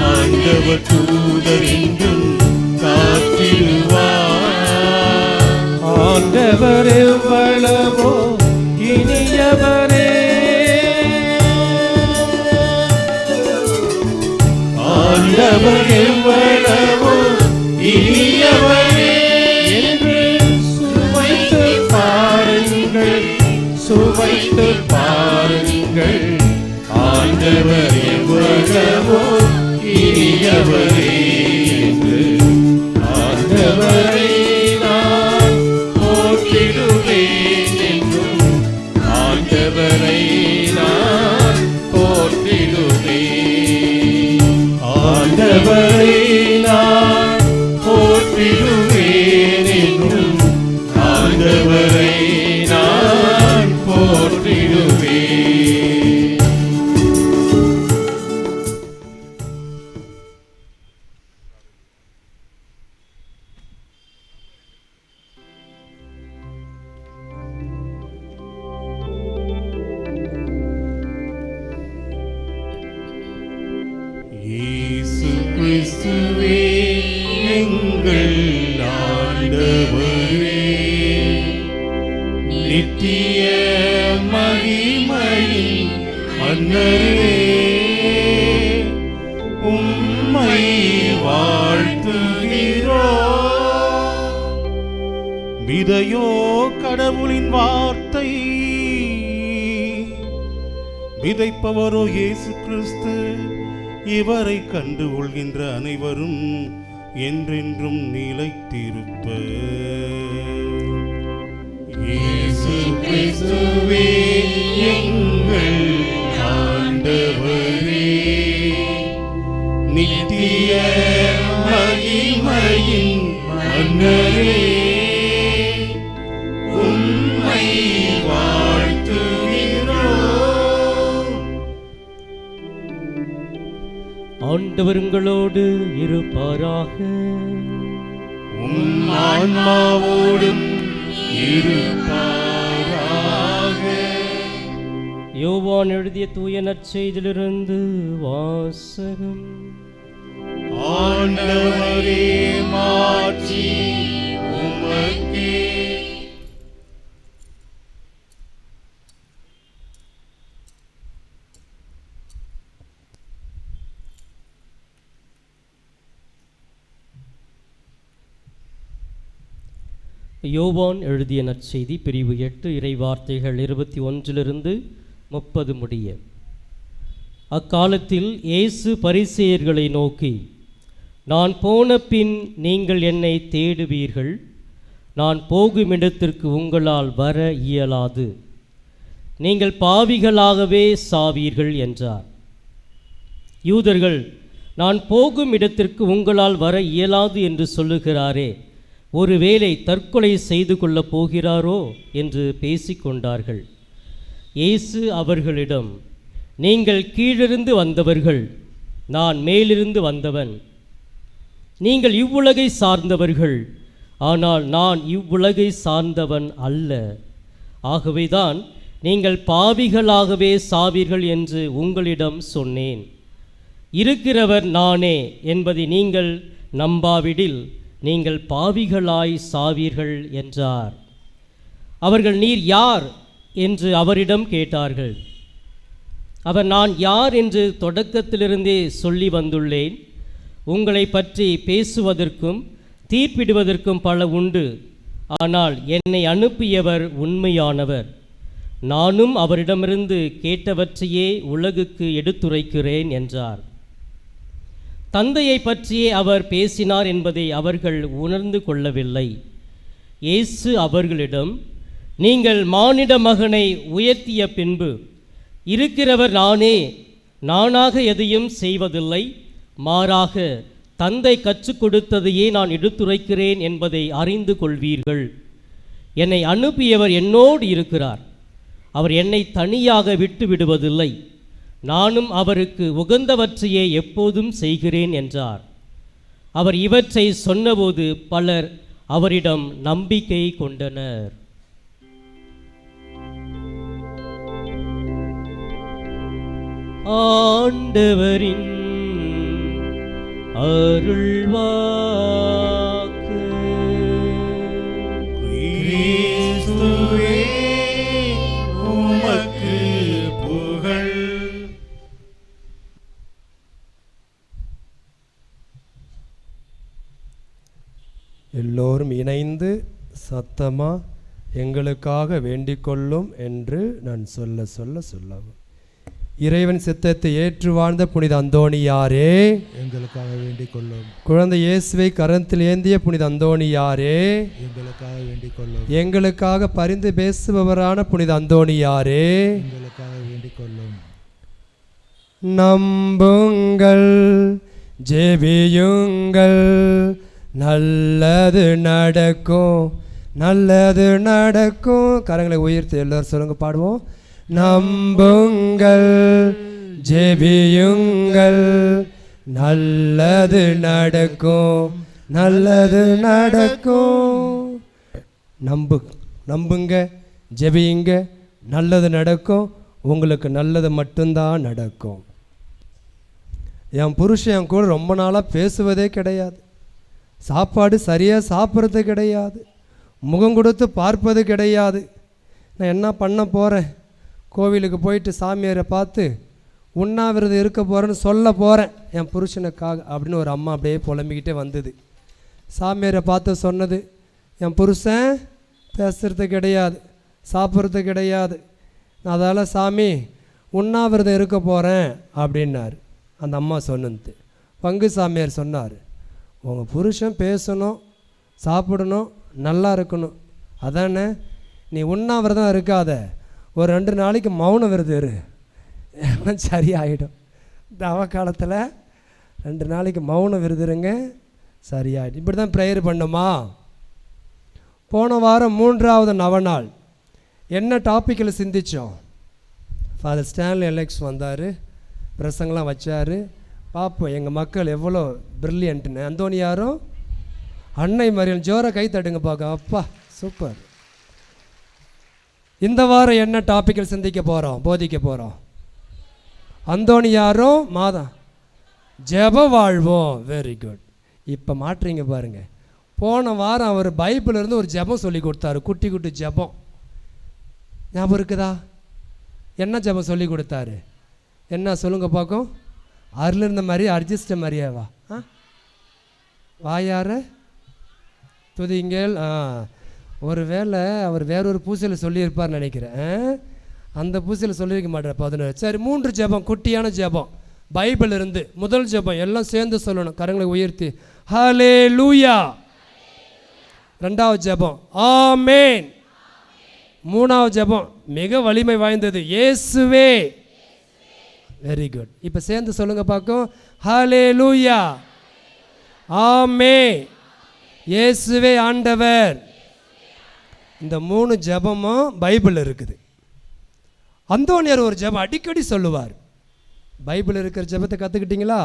ஆண்டவர் தூதர் என்றும் காத்திடுவார். ஆண்டவர் எவ்வளவோ இனியவரே, ஆண்டவர் எவ்வளவோ பாருங்கள், ஆண்டவர் எவ்வளவோ இனியவரே என்று ஆண்டவரை நான் போற்றிடுவேன் என்றும் ஆண்டவரை நான் போற்றிடுவேன். ஆண்டவரை நான் போற்றிடுவேன் என்றும் ஆண்டவரை நான் போற்றிடுவேன். இயேசு கிறிஸ்துவே எங்கள் ஆண்டவரே, நித்திய மகிமையின் மன்னரே, உம்மை வாழ்த்துகிறோம். விதையோ கடவுளின் வார்த்தை, விதைப்பவரோ இயேசு கிறிஸ்து. இவரை கண்டு கொள்கின்ற அனைவரும் என்றென்றும் நிலைத்திருப்பர். இயேசு கிறிஸ்துவே எங்கள் ஆண்டவரே, நித்திய மகிமையின் மன்னரே, உம்மை வாழ்த்துகிறோம். ஆண்டவருங்களோடு இருப்பாராக. உம் ஆன்மாவோடும் இருப்பாராக. யோவான் எழுதிய தூய நற்செய்தியிலிருந்து வாசகம். ஆண்டவரே, மாட்சி உமக்கே. யோவான் எழுதிய நற்செய்தி பிரிவு 8 இறைவார்த்தைகள் 21 30 முடிய. அக்காலத்தில் இயேசு பரிசேயர்களை நோக்கி, நான் போன பின் நீங்கள் என்னை தேடுவீர்கள், நான் போகுமிடத்திற்கு உங்களால் வர இயலாது, நீங்கள் பாவிகளாகவே சாவீர்கள் என்றார். யூதர்கள், நான் போகும் இடத்திற்கு உங்களால் வர இயலாது என்று சொல்லுகிறாரே, ஒருவேளை தற்கொலை செய்து கொள்ளப் போகிறாரோ என்று பேசிக்கொண்டார்கள். இயேசு அவர்களிடம், நீங்கள் கீழிருந்து வந்தவர்கள், நான் மேலிருந்து வந்தவன். நீங்கள் இவ்வுலகை சார்ந்தவர்கள், ஆனால் நான் இவ்வுலகை சார்ந்தவன் அல்ல. ஆகவேதான் நீங்கள் பாவிகளாகவே சாவீர்கள் என்று உங்களிடம் சொன்னேன். இருக்கிறவர் நானே என்பதை நீங்கள் நம்பாவிடில் நீங்கள் பாவிகளாய் சாவீர்கள் என்றார். அவர்கள், நீர் யார் என்று அவரிடம் கேட்டார்கள். அவர், நான் யார் என்று தொடக்கத்திலிருந்தே சொல்லி வந்துள்ளேன். உங்களை பற்றி பேசுவதற்கும் தீர்ப்பிடுவதற்கும் பல உண்டு, ஆனால் என்னை அனுப்பியவர் உண்மையானவர். நானும் அவரிடமிருந்து கேட்டவற்றையே உலகுக்கு எடுத்துரைக்கிறேன் என்றார். தந்தையை பற்றியே அவர் பேசினார் என்பதை அவர்கள் உணர்ந்து கொள்ளவில்லை. இயேசு அவர்களிடம், நீங்கள் மானிட மகனை உயர்த்திய பின்பு, இருக்கிறவர் நானே, நானாக எதையும் செய்வதில்லை, மாறாக தந்தை கற்றுக் கொடுத்ததையே நான் எடுத்துரைக்கிறேன் என்பதை அறிந்து கொள்வீர்கள். என்னை அனுப்பியவர் என்னோடு இருக்கிறார். அவர் என்னை தனியாக விட்டு விடுவதில்லை. நானும் அவருக்கு உகந்தவற்றையே எப்போதும் செய்கிறேன் என்றார். அவர் இவற்றை சொன்னபோது பலர் அவரிடம் நம்பிக்கை கொண்டனர். ஆண்டவரின் அருள்வாக்கு. கிறிஸ்துவே, உமக்கு புகழ். எல்லோரும் இணைந்து சத்தமாக எங்களுக்காக வேண்டிக் கொள்ளும் என்று நான் சொல்லவும். இறைவன் சித்தத்தை ஏற்று வாழ்ந்த புனித அந்தோணியாரே, எங்களுக்காக வேண்டிக் கொள்ளும். குழந்தை இயேசுவை கரத்தில் ஏந்திய புனித அந்தோணியாரே, எங்களுக்காக வேண்டிக் கொள்ளும். எங்களுக்காக பரிந்து பேசுபவரான புனித அந்தோணியாரே, எங்களுக்காக வேண்டிக் கொள்ளும். நம்புங்கள், ஜெபியுங்கள், நல்லது நடக்கும், நல்லது நடக்கும். கரங்களை உயர்த்தி எல்லாரும் சொல்லுங்க, பாடுவோம். நம்புங்கள், ஜெபியுங்கள், நல்லது நடக்கும், நல்லது நடக்கும். நம்புங்க, ஜெபியுங்க, நல்லது நடக்கும். உங்களுக்கு நல்லது மட்டும்தான் நடக்கும். என் புருஷன் என் கூட ரொம்ப நாளாக பேசுவதே கிடையாது, சாப்பாடு சரியாக சாப்பிட்றது கிடையாது, முகம் கொடுத்து பார்ப்பது கிடையாது. நான் என்ன பண்ண போகிறேன்? கோவிலுக்கு போயிட்டு சாமியாரை பார்த்து உண்ணாவிரதம் இருக்க போகிறேன்னு சொல்ல போகிறேன் என் புருஷனுக்காக அப்படின்னு ஒரு அம்மா அப்படியே புலம்பிக்கிட்டே வந்தது. சாமியாரை பார்த்து சொன்னது, என் புருஷன் பேசுகிறது கிடையாது, சாப்பிட்றது கிடையாது, நான் அதால் சாமி உண்ணாவிரதம் இருக்க போகிறேன் அப்படின்னாரு. அந்த அம்மா சொன்னது. பங்கு சாமியார் சொன்னார், உங்கள் புருஷன் பேசணும், சாப்பிடணும், நல்லா இருக்கணும், அதானே? நீ உண்ணாவிரதம் இருக்காத, ஒரு 2 நாளைக்கு மௌன விரதம் இரு, எல்லாம் சரியாயிடும். தவ காலத்தில் 2 நாளைக்கு மௌன விரதம் இருங்க, சரியாயிடும். இப்படி தான் ப்ரேயர் பண்ணுமா? போன வாரம் 3வது நவநாள் என்ன டாப்பிக்கில் சிந்தித்தோம்? ஃபாதர் ஸ்டான்லி அலெக்ஸ் வந்தார், பிரசங்கெலாம் வச்சார். பார்ப்போம் எங்கள் மக்கள் எவ்வளோ ப்ரில்லியன்ட்டுன்னு. அந்தோணியாரும் அன்னை மரியம் ஜோரை கை தட்டுங்க பார்க்க. அப்பா சூப்பர். இந்த வாரம் என்ன டாப்பிக்கில் சிந்திக்க போகிறோம், போதிக்க போகிறோம்? அந்தோணியாரும் மாதா ஜெப வாழ்வோம். Very good. இப்போ மாற்றுறீங்க பாருங்கள். போன வாரம் அவர் பைபிளிலிருந்து ஒரு ஜெபம் சொல்லி கொடுத்தாரு, குட்டி குட்டி ஜெபம். ஞாபகம் இருக்குதா? என்ன ஜெபம் சொல்லி கொடுத்தாரு? என்ன சொல்லுங்க பார்க்கும்? அருள் இருந்த மாதிரி அர்ஜிஸ்ட மாதிரியாவா? வாயார துதிங்கள். ஒரு வேளை அவர் வேறொரு பூசையில் சொல்லியிருப்பார்னு நினைக்கிறேன். அந்த பூசையில் சொல்லியிருக்க மாட்டார். 11. சரி, 3 ஜெபம், குட்டியான ஜெபம் பைபிள் இருந்து. முதல் ஜெபம் எல்லாம் சேர்ந்து சொல்லணும், கரங்களை உயர்த்தி ஹல்லேலூயா. 2வது ஜெபம் ஆமென். 3வது ஜெபம் மிக வலிமை வாய்ந்தது, இயேசுவே. Very good. இப்போ சேர்ந்து சொல்லுங்க பார்க்கும், ஹல்லேலூயா, ஆமென், இயேசுவே ஆண்டவர். இந்த 3 ஜெபமும் பைபிள் இருக்குது. அந்தோணியார் ஒரு ஜெபம் அடிக்கடி சொல்லுவார். பைபிள் இருக்கிற ஜெபத்தை கற்றுக்கிட்டிங்களா?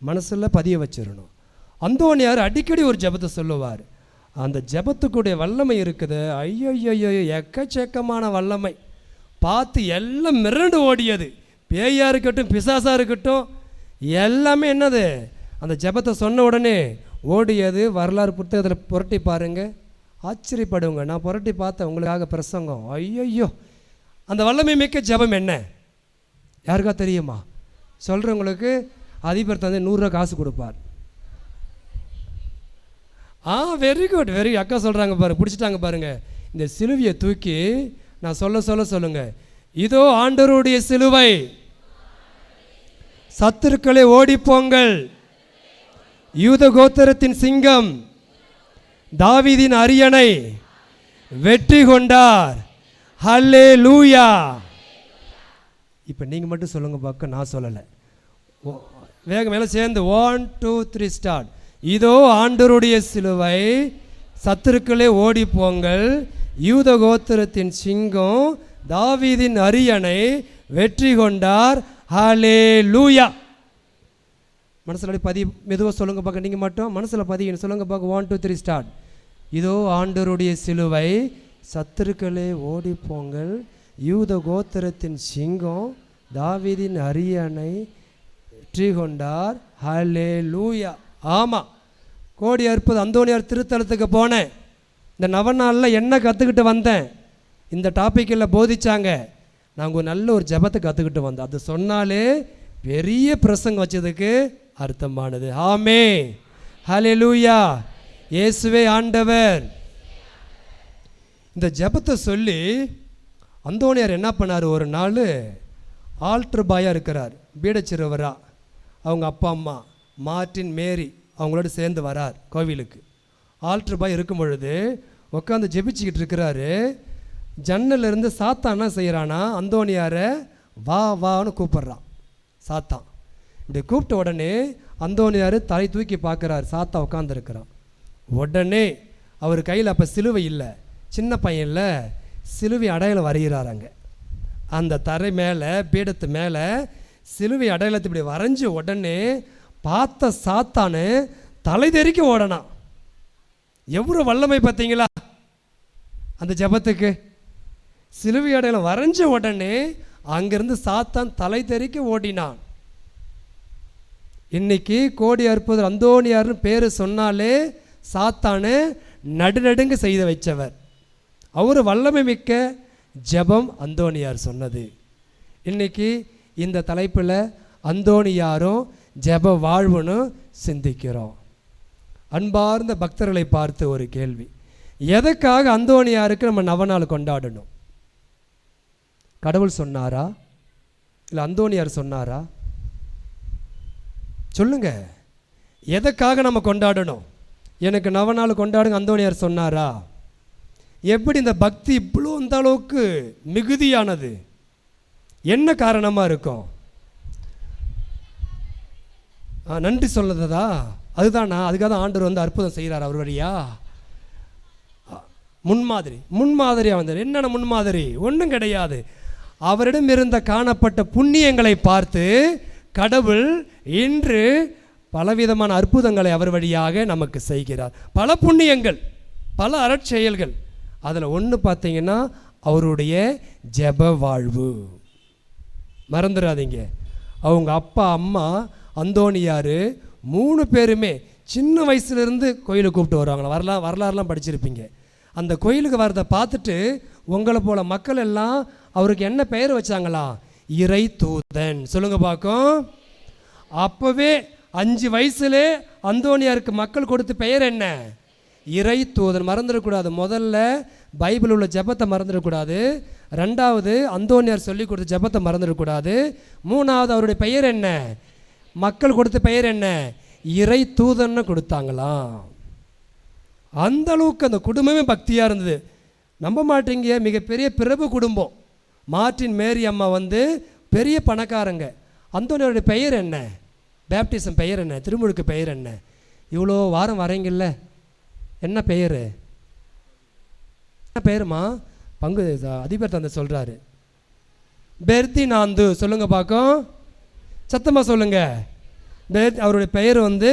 மனசில் பதிய வச்சிடணும். அந்தோணியார் அடிக்கடி ஒரு ஜெபத்தை சொல்லுவார். அந்த ஜெபத்துக்குடைய வல்லமை இருக்குது. ஐயோ, எக்கச்சக்கமான வல்லமை. பார்த்து எல்லாம் மிரண்டு ஓடியது. பேயாக இருக்கட்டும், பிசாசாக இருக்கட்டும், எல்லாமே என்னது, அந்த ஜெபத்தை சொன்ன உடனே ஓடியது. வரலாறு புத்தகத்தில் புரட்டி பாருங்கள், ஆச்சரியப்படுங்க. நான் புரட்டி பார்த்தேன் உங்களுக்காக பிரசங்கம். ஐயோ, அந்த வல்லமை மிக்க ஜெபம் என்ன யாருக்கா தெரியுமா? சொல்கிறவங்களுக்கு அதிபர் தந்தை 100 ரூபா காசு கொடுப்பார். Very good, very. அக்கா சொல்கிறாங்க பாருங்க, பிடிச்சிட்டாங்க பாருங்க. இந்த சிலுவையை தூக்கி நான் சொல்லுங்க. இதோ ஆண்டவருடைய சிலுவை, சத்துருக்களை ஓடிப்போங்கள், யூத கோத்திரத்தின் சிங்கம், தாவீதின் அரியணை வெற்றி கொண்டார், ஹல்லேலூயா. இப்போ நீங்கள் மட்டும் சொல்லுங்க பார்க்க, நான் சொல்லலை. வேகம் மேலே சேர்ந்து 1 2 3 ஸ்டார்ட். இதோ ஆண்டவருடைய சிலுவை, சத்துருக்களே ஓடிப்போங்கள், யூத கோத்திரத்தின் சிங்கம், தாவீதின் அரியணை வெற்றி கொண்டார், ஹல்லேலூயா. மனசில் பதி மெதுவாக சொல்லுங்க பார்க்க. நீங்கள் மட்டும் மனசில் பதிய சொல்லுங்க பார்க்க. 1 2 3 ஸ்டார்ட். இதோ ஆண்டவருடைய சிலுவை, சத்துருக்களே ஓடிப்போங்கள், யூத கோத்திரத்தின் சிங்கம், தாவீதின் அரியணை வெற்றி கொண்டார், ஹல்லேலூயா. ஆமாம், கோடி அற்புத அந்தோணியார் திருத்தலத்துக்கு போனேன். இந்த நவநாளில் என்ன கற்றுக்கிட்டு வந்தேன்? இந்த டாப்பிக்கில் போதிச்சாங்க. நாங்கள் நல்ல ஒரு ஜெபத்தை கற்றுக்கிட்டு வந்தோம். அது சொன்னாலே பெரிய பிரசங்கம் வச்சதுக்கு அர்த்தமானது. ஆமென், ஹல்லேலூயா, இயேசுவே ஆண்டவர். இந்த ஜெபத்தை சொல்லி அந்தோணியார் என்ன பண்ணார், ஒரு நாள் ஆல்டர் பாயாக இருக்கிறார், பீடச்சிறுவரா. அவங்க அப்பா அம்மா மார்ட்டின் மேரி அவங்களோட சேர்ந்து வரார் கோவிலுக்கு. ஆல்டர் பாய் இருக்கும் பொழுது உட்காந்து ஜெபிச்சுக்கிட்டு இருக்கிறாரு. ஜன்னலிருந்து சாத்தான் என்ன செய்கிறானா, அந்தோணியாரை வா வான்னு கூப்பிட்றான். சாத்தான் இப்படி கூப்பிட்ட உடனே அந்தோணியார் தலை தூக்கி பார்க்குறாரு, சாத்தான் உட்காந்துருக்கிறான். உடனே அவர் கையில் அப்போ சிலுவை இல்லை, சின்ன பையனில் சிலுவை அடையாளம் வரைகிறார். அங்கே அந்த தரை மேலே, பீடத்து மேலே சிலுவை அடையாளத்தை இப்படி வரைஞ்சி உடனே பார்த்த சாத்தானு தலை தெறிக்க ஓடனான். எவ்வளோ வல்லமை பார்த்தீங்களா அந்த ஜெபத்துக்கு. சிலுவை அடையாளம் வரைஞ்ச உடனே அங்கிருந்து சாத்தான் தலை தெறிக்க ஓடினான். இன்னைக்கு கோடி அற்புதர் அந்தோணியார்னு பேர் சொன்னாலே சாத்தானு நடுநடுங்க செய்து வைச்சவர். அவர் வல்லமை மிக்க ஜெபம் அந்தோணியார் சொன்னது. இன்னைக்கு இந்த தலைப்பில் அந்தோணியாரும் ஜெப வாழ்வுன்னு சிந்திக்கிறோம். அன்பார்ந்த பக்தர்களை பார்த்து ஒரு கேள்வி, எதுக்காக அந்தோணியாருக்கு நம்ம நவநாள் கொண்டாடணும்? கடவுள் சொன்னாரா, இல்லை அந்தோணியார் சொன்னாரா? சொல்லுங்க, எதுக்காக நம்ம கொண்டாடணும்? எனக்கு நவநாள் கொண்டாடுங்க அந்தோணியார் சொன்னாரா? எப்படி இந்த பக்தி இவ்வளோ இந்த அளவுக்கு மிகுதியானது? என்ன காரணமாக இருக்கும்? நன்றி சொல்லதா? அதுதானா? அதுக்காக தான் ஆண்டவர் வந்து அற்புதம் செய்கிறார் அவர் வழியா. முன்மாதிரியாக வந்தார். என்னென்ன முன்மாதிரி? ஒன்றும் கிடையாது. அவரிடம் இருந்த காணப்பட்ட புண்ணியங்களை பார்த்து கடவுள் இன்று பலவிதமான அற்புதங்களை அவர் வழியாக நமக்கு செய்கிறார். பல புண்ணியங்கள், பல அறச்செயல்கள். அதில் ஒன்று பார்த்தீங்கன்னா அவருடைய ஜெப வாழ்வு. மறந்துடாதீங்க, அவங்க அப்பா அம்மா அந்தோணியார் 3 பேருமே சின்ன வயசுலேருந்து கோயிலுக்கு கூப்பிட்டு வருவாங்களா. வரலாறுலாம் படிச்சிருப்பீங்க. அந்த கோயிலுக்கு வரதை பார்த்துட்டு உங்களை போல மக்கள் எல்லாம் அவருக்கு என்ன பெயர் வச்சாங்களா? இறை தூதன். சொல்லுங்க பார்க்கும். அப்போவே 5 வயசுலே அந்தோணியாருக்கு மக்கள் கொடுத்த பெயர் என்ன? இறை தூதன். மறந்துடக்கூடாது. முதல்ல பைபிள் உள்ள ஜெபத்தை மறந்துடக்கூடாது. 2வது அந்தோணியார் சொல்லி கொடுத்த ஜெபத்தை மறந்துடக்கூடாது. 3வது அவருடைய பெயர் என்ன? மக்கள் கொடுத்த பெயர் என்ன? இறை தூதன்னு கொடுத்தாங்களாம். அந்த அளவுக்கு அந்த குடும்பமே பக்தியாக இருந்தது. நம்ப மாட்டீங்க, மிகப்பெரிய பிரபு குடும்பம். மார்ட்டின் மேரி அம்மா வந்து பெரிய பணக்காரங்க. அந்தோணியாருடைய பெயர் என்ன? பேப்டிசம் பெயர் என்ன? திருமுழுக்கு பெயர் என்ன? இவ்வளோ வாரம் வரீங்கல்ல, என்ன பெயர்? என்ன பெயருமா? பங்கு அதிபர் தந்தை சொல்கிறாரு, பெர்தினாந்து. சொல்லுங்க பார்க்கும், சத்தமாக சொல்லுங்க. அவருடைய பெயர் வந்து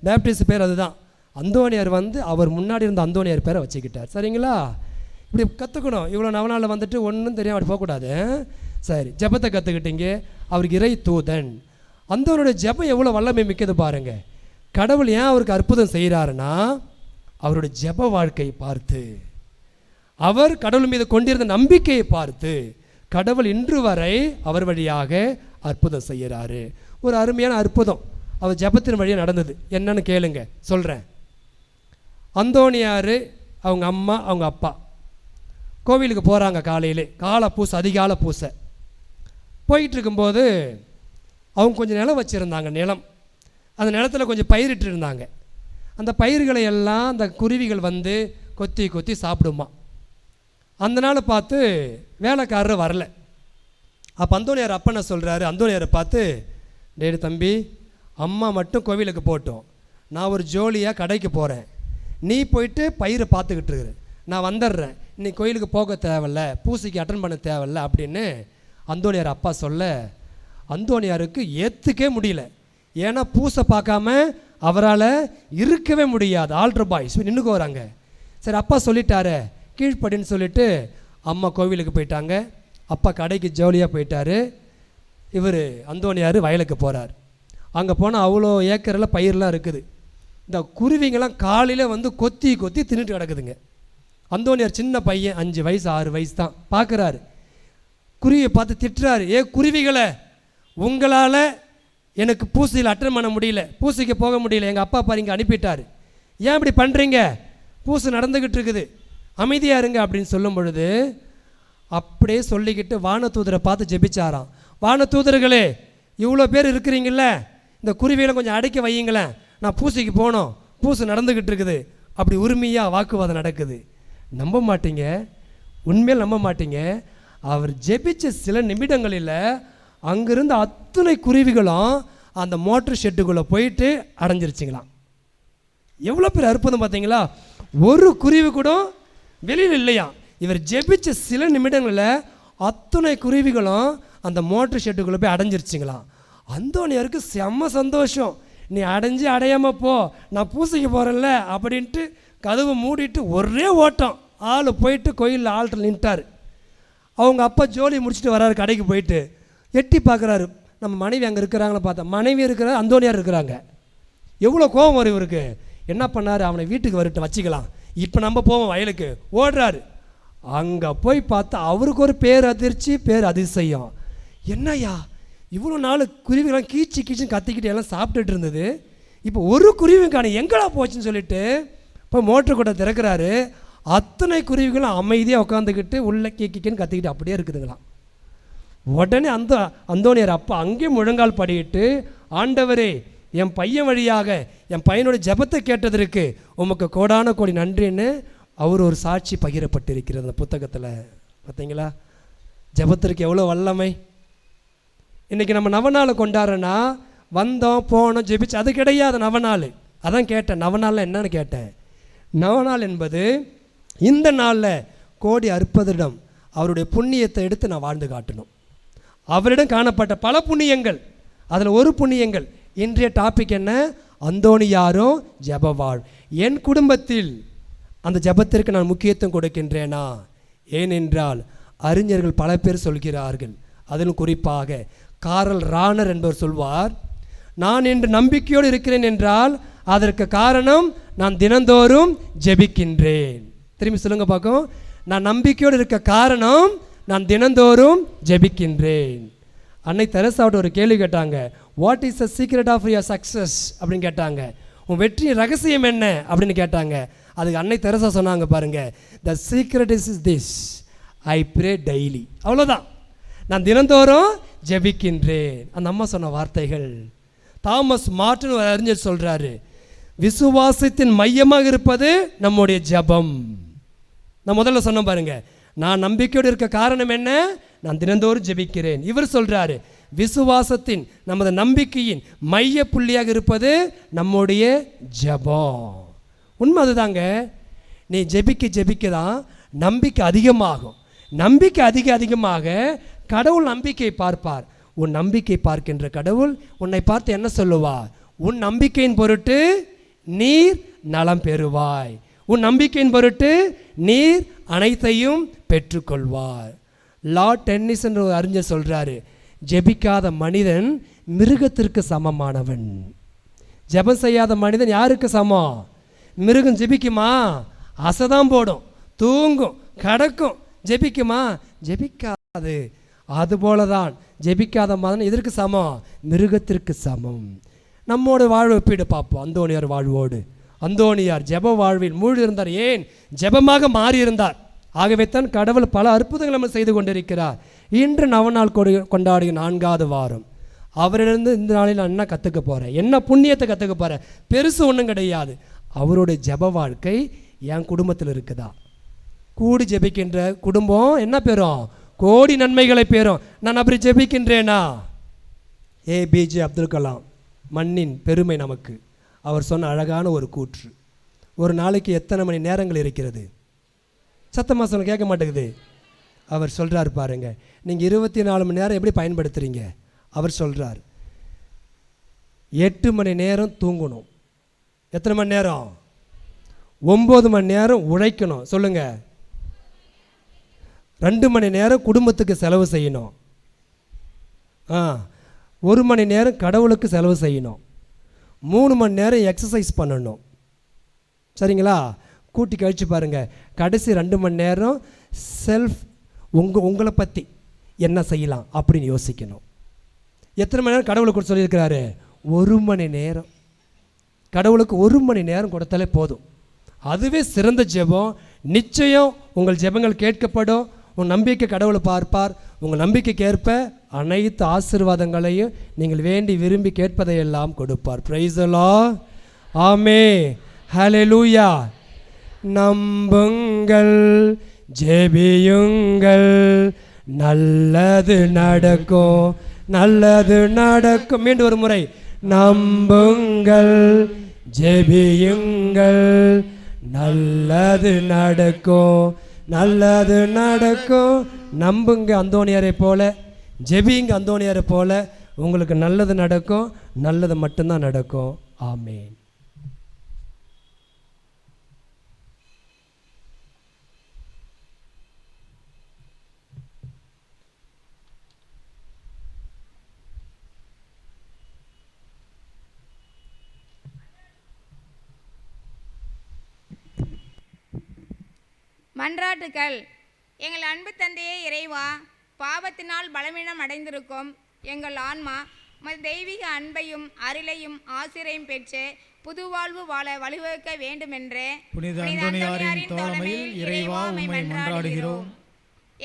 பேப்டிஸ்ட் பேர் அதுதான். அந்தோணியார் வந்து அவர் முன்னாடி இருந்த அந்தோணியார் பேரை வச்சுக்கிட்டார். சரிங்களா? இப்படி கற்றுக்கணும். இவ்வளோ நவநாளில் வந்துட்டு ஒன்றும் தெரியாம அப்படி போகக்கூடாது. சரி, ஜெபத்தை கற்றுக்கிட்டீங்க. அவருக்கு இறை தூதன். அந்தோனுடைய ஜெபம் எவ்வளோ வல்லமை மிக்கது பாருங்க. கடவுள் ஏன் அவருக்கு அற்புதம் செய்கிறாருன்னா அவருடைய ஜெப வாழ்க்கையை பார்த்து, அவர் கடவுள் மீது கொண்டிருந்த நம்பிக்கையை பார்த்து கடவுள் இன்று வரை அவர் வழியாக அற்புதம் செய்கிறாரு. ஒரு அருமையான அற்புதம் அவர் ஜெபத்தின் வழியாக நடந்தது. என்னன்னு கேளுங்க, சொல்கிறேன். அந்தோணியார், அவங்க அம்மா, அவங்க அப்பா கோவிலுக்கு போகிறாங்க. காலையிலே பூசை, அதிகால பூசை போயிட்டு இருக்கும்போது அவங்க கொஞ்சம் நிலம் வச்சுருந்தாங்க. நிலம், அந்த நிலத்தில் கொஞ்சம் பயிரிட்டு இருந்தாங்க. அந்த பயிர்களை எல்லாம் அந்த குருவிகள் வந்து கொத்தி கொத்தி சாப்பிடுமா. அந்த நாள் பார்த்து வேலைக்காரர் வரல. அப்போ அந்தோணியார் அப்பா என்ன சொல்கிறாரு, அந்தோணியாரை பார்த்து, டேடி தம்பி, அம்மா மட்டும் கோவிலுக்கு போட்டோம், நான் ஒரு ஜோலியாக கடைக்கு போகிறேன், நீ போயிட்டு பயிரை பார்த்துக்கிட்டு இரு, நான் வந்துடுறேன், நீ கோயிலுக்கு போக தேவையில்ல, பூசைக்கு அட்டன் பண்ண தேவையில்ல அப்படின்னு அந்தோணியார் அப்பா சொல்ல அந்தோணியாருக்கு ஏற்றுக்கவே முடியல. ஏன்னா பூசை பார்க்காம அவரால் இருக்கவே முடியாது. ஆல்டர் பாய்ஸ் நின்றுக்கு வராங்க. சரி, அப்பா சொல்லிட்டாரு கீழ்ப்படின்னு சொல்லிட்டு அம்மா கோவிலுக்கு போயிட்டாங்க. அப்பா கடைக்கு ஜோலியாக போயிட்டார். இவர் அந்தோணியார் வயலுக்கு போகிறார். அங்கே போனால் அவ்வளோ ஏக்கரில் பயிரெலாம் இருக்குது. இந்த குருவிங்கெல்லாம் காலையில் வந்து கொத்தி கொத்தி தின்னுட்டு கிடக்குதுங்க. அந்தோணியார் சின்ன பையன், 5 வயசு 6 வயசு தான். பார்க்குறாரு, குருவியை பார்த்து திட்டுறாரு, ஏ குருவிகளை, உங்களால் எனக்கு பூசையில் அட்டன் பண்ண முடியல, பூசைக்கு போக முடியல, எங்கள் அப்பா பாருங்க அனுப்பிட்டார், ஏன் இப்படி பண்ணுறீங்க, பூசை நடந்துக்கிட்டு இருக்குது, அமைதியாக இருங்க அப்படின்னு சொல்லும் பொழுது அப்படியே சொல்லிக்கிட்டு வானதூதரை பார்த்து ஜெபிச்சாராம். வானதூதர்களே, இவ்வளோ பேர் இருக்கிறீங்கள, இந்த குருவிகளை கொஞ்சம் அடைக்க வையுங்களேன், நான் பூசைக்கு போனோம், பூசை நடந்துக்கிட்டு இருக்குது. அப்படி உரிமையாக வாக்குவாதம் நடக்குது. நம்ப மாட்டீங்க, உண்மையில் நம்ப மாட்டீங்க. அவர் ஜெபிச்ச சில நிமிடங்களில் அங்கிருந்த அத்தனை குருவிகளும் அந்த மோட்டர் ஷெட்டுக்குள்ளே போயிட்டு அடைஞ்சிருச்சிங்களாம். எவ்வளோ பேர் அற்புதம் பார்த்தீங்களா? ஒரு குருவி கூட வெளியில் இல்லையா. இவர் ஜெபிச்ச சில நிமிடங்களில் அத்தனை குருவிகளும் அந்த மோட்டர் ஷெட்டுக்குள்ளே போய் அடைஞ்சிருச்சிங்களாம். அந்தோனியாருக்கு செம்ம சந்தோஷம். நீ அடைஞ்சு அடையாமல் போ, நான் பூசைக்கு போகிறேன்ல அப்படின்ட்டு கதவை மூடிட்டு ஒரே ஓட்டம். ஆள் போயிட்டு கோயிலில் ஆள்கிட்ட நின்ட்டார். அவங்க அப்பா ஜோலி முடிச்சுட்டு வராரு, கடைக்கு போயிட்டு எட்டி பார்க்குறாரு, நம்ம மனைவி அங்கே இருக்கிறாங்களே பார்த்தா மனைவி இருக்கிற அந்தோனியார் இருக்கிறாங்க. எவ்வளோ கோபம் வரும் இவருக்கு. என்ன பண்ணார், அவனை வீட்டுக்கு வரட்டு வச்சுக்கலாம், இப்போ நம்ம போவோம் வயலுக்கு. ஓடுறாரு. அங்கே போய் பார்த்தா அவருக்கு ஒரு பேர் அதிர்ச்சி, பேர் அதிசயம். என்னய்யா, இவ்வளோ நாள் குருவிகளாம் கீச்சு கீச்சுன்னு கத்திக்கிட்டு எல்லாம் சாப்பிட்டுட்டு இருந்தது, இப்போ ஒரு குருவிக்கான எங்கடா போச்சுன்னு சொல்லிட்டு இப்போ மோட்டர் கூட திறக்கிறாரு. அத்தனை குருவிகளும் அமைதியாக உட்காந்துக்கிட்டு உள்ள கீக்கின்னு கத்திக்கிட்டு அப்படியே இருக்குதுங்களாம். உடனே அந்தோனியார் அப்பா அங்கே முழங்கால் படிக்கிட்டு, ஆண்டவரே, என் பையன் வழியாக என் பையனோட ஜெபத்தை கேட்டதற்கு உமக்கு கோடான கோடி நன்றின்னு அவர் ஒரு சாட்சி பகிரப்பட்டிருக்கிறது அந்த புத்தகத்தில். பார்த்தீங்களா ஜெபத்திற்கு எவ்வளோ வல்லமை. இன்றைக்கி நம்ம நவநாள் கொண்டாடுறோன்னா வந்தோம் போனோம் ஜெபிச்சு, அது கிடையாது நவநாள். அதான் கேட்டேன், நவநாள் என்னன்னு கேட்டேன். நவநாள் என்பது இந்த நாளில் கோடி அற்புதம் அவருடைய புண்ணியத்தை எடுத்து நான் வாழ்ந்து காட்டணும். அவரிடம் காணப்பட்ட பல புண்ணியங்கள், அதில் ஒரு புண்ணியங்கள். இன்றைய டாபிக் என்ன? அந்தோனியாரும் ஜெபவாழ். என் குடும்பத்தில் அந்த ஜெபத்திற்கு நான் முக்கியத்துவம் கொடுக்கின்றேனா? ஏனென்றால் அறிஞர்கள் பல பேர் சொல்கிறார்கள், அதிலும் குறிப்பாக காரல் ரானர் என்பவர் சொல்வார், நான் இன்று நம்பிக்கையோடு இருக்கிறேன் என்றால் அதற்கு காரணம் நான் தினந்தோறும் ஜெபிக்கின்றேன். திரும்பி சொல்லுங்க பார்க்கும். நான் நம்பிக்கையோடு இருக்க காரணம் நான் தினந்தோறும் ஜெபிக்கின்றேன். அன்னை தெரசாவிட்ட ஒரு கேள்வி கேட்டாங்க, what is the secret of your success அப்படின்னு கேட்டாங்க. உன் வெற்றியின் ரகசியம் என்ன அப்படின்னு கேட்டாங்க. அதுக்கு அன்னை தெரசா சொன்னாங்க பாருங்க, the secret is this, I pray daily. அவ்வளோதான், நான் தினந்தோறும் ஜெபிக்கின்றேன். அந்த அம்மா சொன்ன வார்த்தைகள். தாமஸ் மார்ட்டின் ஒரு அறிஞர் சொல்கிறாரு, விசுவாசத்தின் மையமாக இருப்பது நம்முடைய ஜெபம். நான் முதல்ல சொன்ன பாருங்க, நான் நம்பிக்கையோடு இருக்க காரணம் என்ன? நான் தினந்தோறும் ஜெபிக்கிறேன். இவர் சொல்கிறாரு, விசுவாசத்தின் நமது நம்பிக்கையின் மைய புள்ளியாக இருப்பது நம்முடைய ஜெபம். உண்மை அதுதாங்க. நீ ஜெபிக்க தான் நம்பிக்கை அதிகமாகும். நம்பிக்கை அதிகமாக கடவுள் நம்பிக்கை பார்ப்பார். உன் நம்பிக்கை பார்க்கின்ற கடவுள் உன்னை பார்த்து என்ன சொல்லுவார்? உன் நம்பிக்கையின் பொருட்டு நீர் நலம் பெறுவாய், உன் நம்பிக்கையின் பொருட்டு நீர் அனைத்தையும் பெற்றுக்கொள்வார். லார்ட் டென்னிஸ் என்ற ஒரு அறிஞர் சொல்கிறாரு, ஜெபிக்காத மனிதன் மிருகத்திற்கு சமமானவன். ஜெபம் செய்யாத மனிதன் யாருக்கு சமம்? மிருகம் ஜெபிக்குமா? அசைதான் போடும், தூங்கும், கடக்கும். ஜெபிக்குமா? ஜெபிக்காது. அதுபோல தான் ஜெபிக்காத மனிதன் எதற்கு சமம்? மிருகத்திற்கு சமம். நம்மோட வாழ்வை ஒப்பிட்டு பார்ப்போம் அந்தோனியார் வாழ்வோடு. அந்தோனியார் ஜெப வாழ்வில் மூழ்கி இருந்தார். ஏன்? ஜெபமாக மாறியிருந்தார். ஆகவே தான் கடவுள் பல அற்புதங்களை நம்ம செய்து கொண்டிருக்கிறார். இன்று நவநாள் கொண்டாடிய 4வது வாரம். அவரிலிருந்து இந்த நாளில் நான் என்ன கற்றுக்க போகிறேன்? என்ன புண்ணியத்தை கற்றுக்க போகிறேன்? பெருசு ஒன்றும் கிடையாது. அவருடைய ஜெப வாழ்க்கை என் குடும்பத்தில் இருக்குதா? கூடி ஜெபிக்கின்ற குடும்பம் என்ன பெறும்? கோடி நன்மைகளை பெறும். நான் அப்படி ஜெபிக்கின்றேனா? ஏபிஜே அப்துல் கலாம், மண்ணின் பெருமை நமக்கு. அவர் சொன்ன அழகான ஒரு கூற்று, ஒரு நாளைக்கு எத்தனை மணி நேரங்கள் இருக்கிறது? சத்தமாக சொல்ல கேட்க மாட்டேங்குது. அவர் சொல்கிறார் பாருங்க, நீங்கள் 24 மணி நேரம் எப்படி பயன்படுத்துகிறீங்க? அவர் சொல்கிறார் 8 மணி நேரம் தூங்கணும். எத்தனை மணி நேரம்? 9 மணி நேரம் உழைக்கணும். சொல்லுங்கள். 2 மணி நேரம் குடும்பத்துக்கு செலவு செய்யணும். 1 மணி நேரம் கடவுளுக்கு செலவு செய்யணும். 3 மணி நேரம் எக்ஸசைஸ் பண்ணணும். சரிங்களா? கூட்டி கழிச்சு பாருங்கள். கடைசி 2 மணி நேரம் செல்ஃப், உங்களை பற்றி என்ன செய்யலாம் அப்படின்னு யோசிக்கணும். எத்தனை மணி நேரம் கடவுளுக்கு சொல்லியிருக்கிறாரு? 1 மணி நேரம். கடவுளுக்கு 1 மணி நேரம் கொடுத்தாலே போதும். அதுவே சிறந்த ஜெபம். நிச்சயம் உங்கள் ஜெபங்கள் கேட்கப்படும். உங்கள் நம்பிக்கை கடவுளை பார்ப்பார். உங்கள் நம்பிக்கைக்கு ஏற்ப அனைத்து ஆசீர்வாதங்களையும் நீங்கள் வேண்டி விரும்பி கேட்பதையெல்லாம் கொடுப்பார். Praise the Lord. Amen. Hallelujah. நம்புங்கள், ஜெபியுங்கள், நல்லது நடக்கும், நல்லது நடக்கும். மீண்டும் ஒரு முறை, நம்புங்கள், ஜெபியுங்கள், நல்லது நடக்கும், நல்லது நடக்கும். நம்புங்க அந்தோனியாரை போல, ஜெபிங்க அந்தோனியாரை போல, உங்களுக்கு நல்லது நடக்கும், நல்லது மட்டும்தான் நடக்கும். ஆமென். மன்றாட்டுக்கள். எங்கள் அன்பு தந்தையே இறைவா, பாவத்தினால் பலவீனம் அடைந்திருக்கும் எங்கள் ஆன்மா உமது தெய்வீக அன்பையும் அருளையும் ஆசிரையும் பெற்று புதுவாழ்வு வாழ வழிவகுக்க வேண்டுமென்றே புனித அந்தோனியாரின் தோழமையில் இறைவா உம்மை மன்றாடுகிறோம்.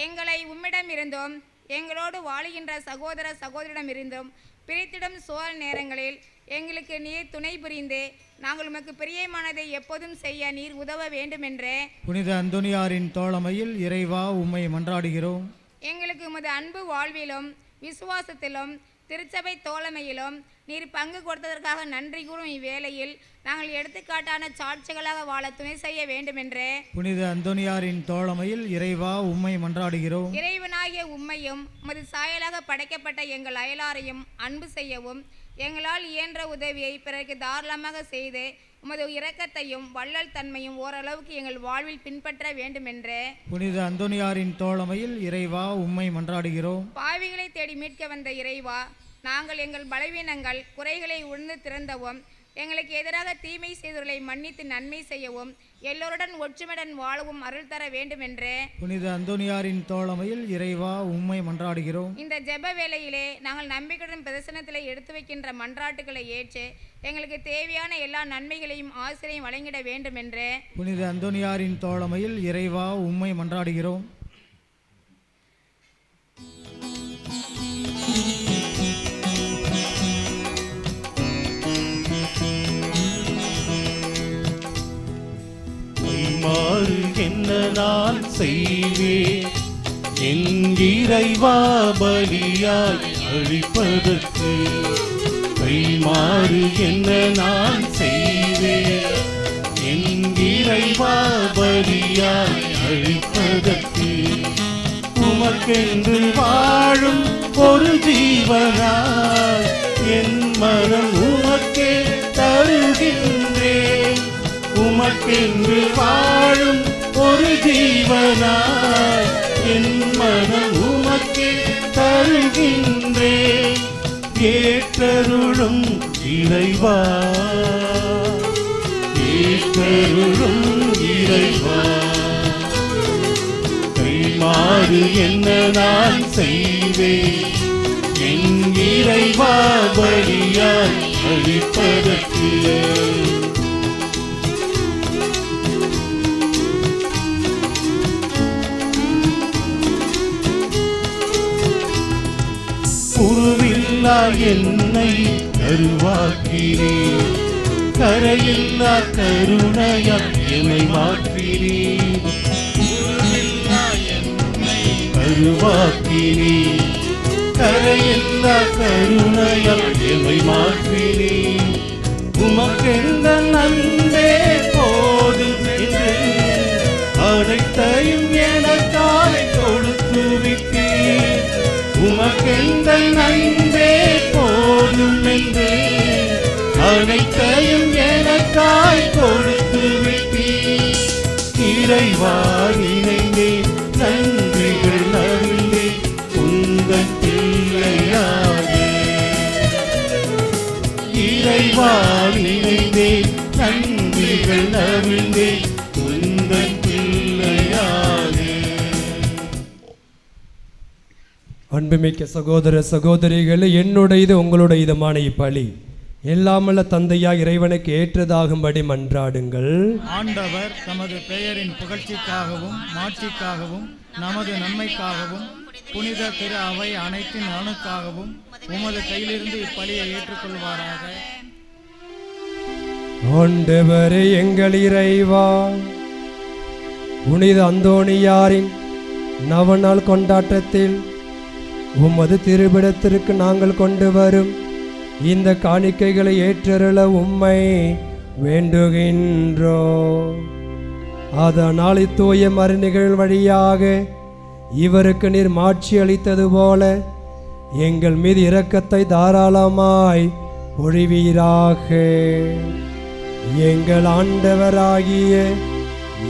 எங்களை உம்மிடமிருந்தும் எங்களோடு வாழுகின்ற சகோதர சகோதரிடமிருந்தும் பிரித்திடும் சோழ நேரங்களில் எங்களுக்கு நீர் துணை புரிந்து நாங்கள் உமக்கு பிரியமானதை எப்போதும் செய்ய நீர் உதவ வேண்டுமென்றே புனித அந்தோனியாரின் தோழமையில் இறைவா உம்மை மன்றாடுகிறோம். எங்களுக்கு உமது அன்பு வாழ்விலும் விசுவாசத்திலும் திருச்சபை தோழமையிலும் நீர் பங்கு கொடுத்ததற்காக நன்றி கூறும் இவ்வேளையில் நாங்கள் எடுத்துக்காட்டான சாட்சிகளாக வாழ துணை செய்ய வேண்டுமென்றே புனித அந்தோனியாரின் தோழமையில் இறைவா உம்மை மன்றாடுகிறோம். இறைவனாகிய உம்மையும் உமது சாயலாக படைக்கப்பட்ட எங்கள் அயலாரையும் அன்பு செய்யவும் எங்களால் இயன்ற உதவியை பிறகு தாராளமாக செய்து உமது இரக்கத்தையும் வள்ளல் தன்மையும் ஓரளவுக்கு எங்கள் வாழ்வில் பின்பற்ற வேண்டுமென்றே புனித அந்தோனியாரின் தோழமையில் இறைவா உம்மை மன்றாடுகிறோம். பாவிகளை தேடி மீட்க வந்த இறைவா, நாங்கள் எங்கள் பலவீனங்கள் குறைகளை உணர்ந்து திறந்தவும் எங்களுக்கு எதிராக தீமை செய்தவர்களை மன்னித்து நன்மை செய்யவும் எல்லோருடன் ஒற்றுமையுடன் வாழவும் அருள் தர வேண்டுமென்றே புனித அந்தோனியாரின் தோழமையில் இறைவா உம்மை மன்றாடுகிறோம். இந்த ஜெப வேளையிலே நாங்கள் நம்பிக்கையுடன் பிரதர்சனத்தில் எடுத்து வைக்கின்ற மன்றாட்டுகளை ஏற்று எங்களுக்கு தேவையான எல்லா நன்மைகளையும் ஆசிரியம் வழங்கிட வேண்டுமென்றே புனித அந்தோனியாரின் தோழமையில் இறைவா உம்மை மன்றாடுகிறோம். மாறு என்ன நான் செய்வேன் என் இறைவா பலியாய் அழிப்பதற்கு? கைமாறு என்ன நான் செய்வேன் என் இறைவா பலியாய் அழிப்பதற்கு? உமக்கென்று வாழும் ஒரு ஜீவனாய் என் மனம் உமக்கே தருகின்றேன். உமக்கென்று வாழும் ஒரு ஜீவனாய் என் மனம் உமக்கே தருகின்றேன். ஏற்றருளும் இறைவா, ஏற்றருளும் இறைவா. கைமாறு என்ன நான் செய்வேன் என் இறைவா பலியாய் அழிப்பதற்கு? உருவில்லா என்னை கருவாக்கினீர், கரையில்லா கருணையால் என்னை மாற்றினீர். உருவில்லா என்னை கருவாக்கினீர், கரையில்லா கருணையால் என்னை மாற்றினீர். உமக்கெந்த நன்றே போதும் என்று அனைத்தையும் எனக்காய் கொடுத்து விட்டீர். உமக்கெந்த நன்றே போதும் என்று அனைத்தையும் எனக்காய் கொடுத்து விட்டீர். இறைவா நினைந்தேன் நன்றிகள் நன்றி உந்தன் பிள்ளையாகே. இறைவா நினைந்தேன் நன்றிகள் நன்றி உந்தன் பிள்ளையாகே. அன்புமிக்க சகோதர சகோதரிகளே, என்னுடையது உங்களுடையதுமான இப்பலி எல்லாமல்ல தந்தையா இறைவனுக்கு ஏற்றதாகும்படி மன்றாடுங்கள். ஆண்டவர் தமது பெயரின் புகழ்ச்சிக்காகவும் மாட்சிக்காகவும் நமது நன்மைக்காகவும் புனித திரு அவை அனைத்தின் நலனுக்காகவும் உமது கையிலிருந்து இப்பலியை ஏற்றுக்கொள்வாராக. ஆண்டவரே எங்கள் இறைவா, புனித அந்தோணியாரின் நவநாள் கொண்டாட்டத்தில் உமது திருவிடத்திற்கு நாங்கள் கொண்டு வரும் இந்த காணிக்கைகளை ஏற்றருள உம்மை வேண்டுகின்றோம். அதனால் இத்தூய மறைநிகழ் வழியாக இவருக்கு நீர் மாட்சி அளித்தது போல எங்கள் மீது இரக்கத்தை தாராளமாய் பொழிவீராக. எங்கள் ஆண்டவராகிய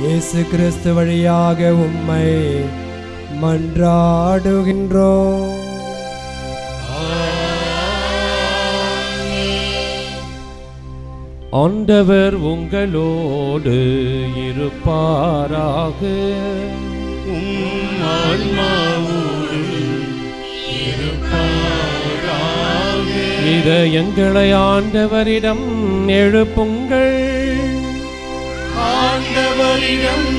இயேசு கிறிஸ்து வழியாக உம்மை மன்றாடுகின்றோம். ஆண்டவர் உங்களோடு இருப்பாராக. இதயங்களை ஆண்டவரிடம் எழுப்புங்கள். ஆண்டவரிடம்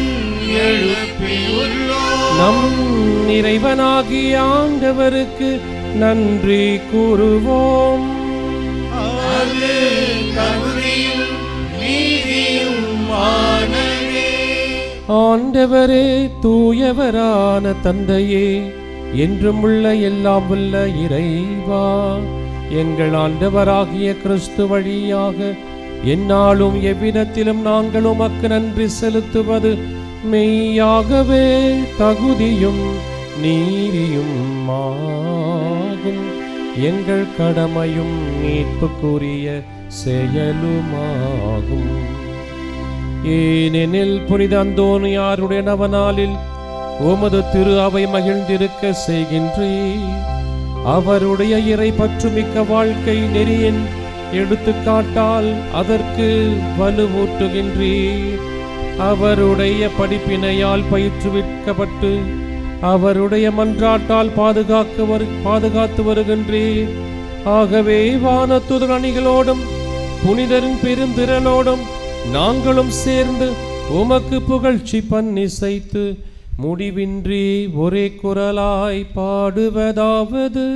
எழுப்பியுள்ளோம். நம் இறைவனாகிய ஆண்டவருக்கு நன்றி கூறுவோம். அது தகுதியும் நீதியுமானதே. ஆண்டவரே, தூயவரான தந்தையே, என்றும் உள்ள எல்லாம் உள்ள இறைவா, எங்கள் ஆண்டவராகிய கிறிஸ்து வழியாக எந்நாளும் எவ்விதத்திலும் நாங்கள் உமக்கு நன்றி செலுத்துவது மெய்யாகவே தகுதியும் நீதியும் ஆகும். எங்கள் கடமையும் மீட்புக்குரிய செயலுமாகும். ஏனெனில் புனித அந்தோணியாருடைய நவநாளில் உமது திரு அவை மகிழ்ந்திருக்க செய்கின்றீர். அவருடைய இறை பற்றுமிக்க வாழ்க்கை நெறியின் எடுத்துக்காட்டால் அதற்கு வலுவூட்டுகின்றீர். அவருடைய படிப்பினையால் பயிற்றுவிக்கப்பட்டு அவருடைய மன்றாட்டால் பாதுகாத்து வருகின்றீர். ஆகவே வானத்துதர் அணிகளோடும் புனிதரின் பெருந்திரளோடும் நாங்களும் சேர்ந்து உமக்கு புகழ்ச்சி பன்னிசைத்து முடிவின்றி ஒரே குரலாய் பாடுவதாவது: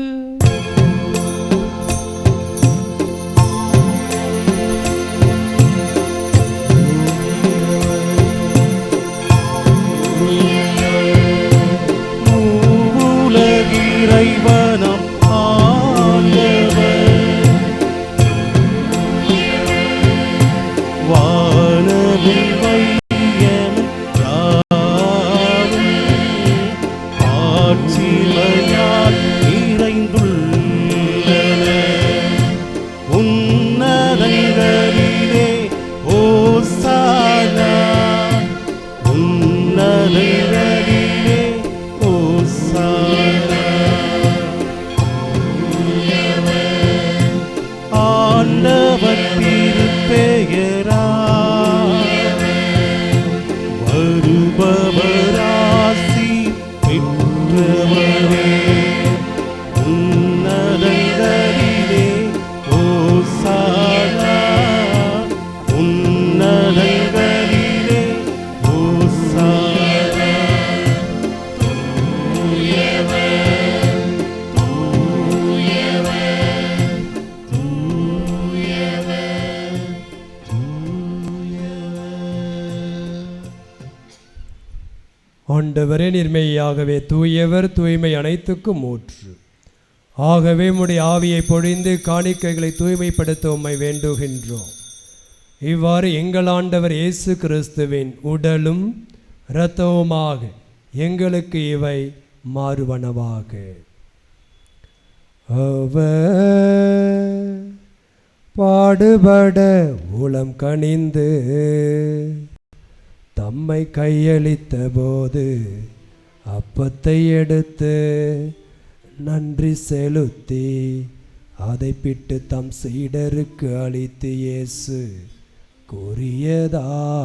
இறைவனம் ஆண்டவர், வானவில் வையன் யாவும் ஆட்சிமையால் நிறைந்துள்ளன. உன்னதங்களிலே ஓசானா, உன்னதங்களிலே ஓசானா. ஆண்டவர் திருப்பெயரால் வருபவராசி பெற்றவரே. உன்னதங்களிலே ஓசானா, உன்னதங்களிலே ஓசானா. ஆண்டவரே, நிர்மையாகவே தூயவர், தூய்மை அனைத்துக்கும் ஊற்று. ஆகவே உம்முடைய ஆவியை பொழிந்து காணிக்கைகளை தூய்மைப்படுத்த உம்மை வேண்டுகின்றோம். இவ்வாறு எங்கள் ஆண்டவர் இயேசு கிறிஸ்துவின் உடலும் இரத்தவுமாக எங்களுக்கு இவை மாறுவனவாக. அவர் பாடுபட உளம் கனிந்து தம்மை கையளித்த போது அப்பத்தை எடுத்து நன்றி செலுத்தி அதை பிட்டு தம் சீடருக்கு அளித்து இயேசு கூறியதாவது: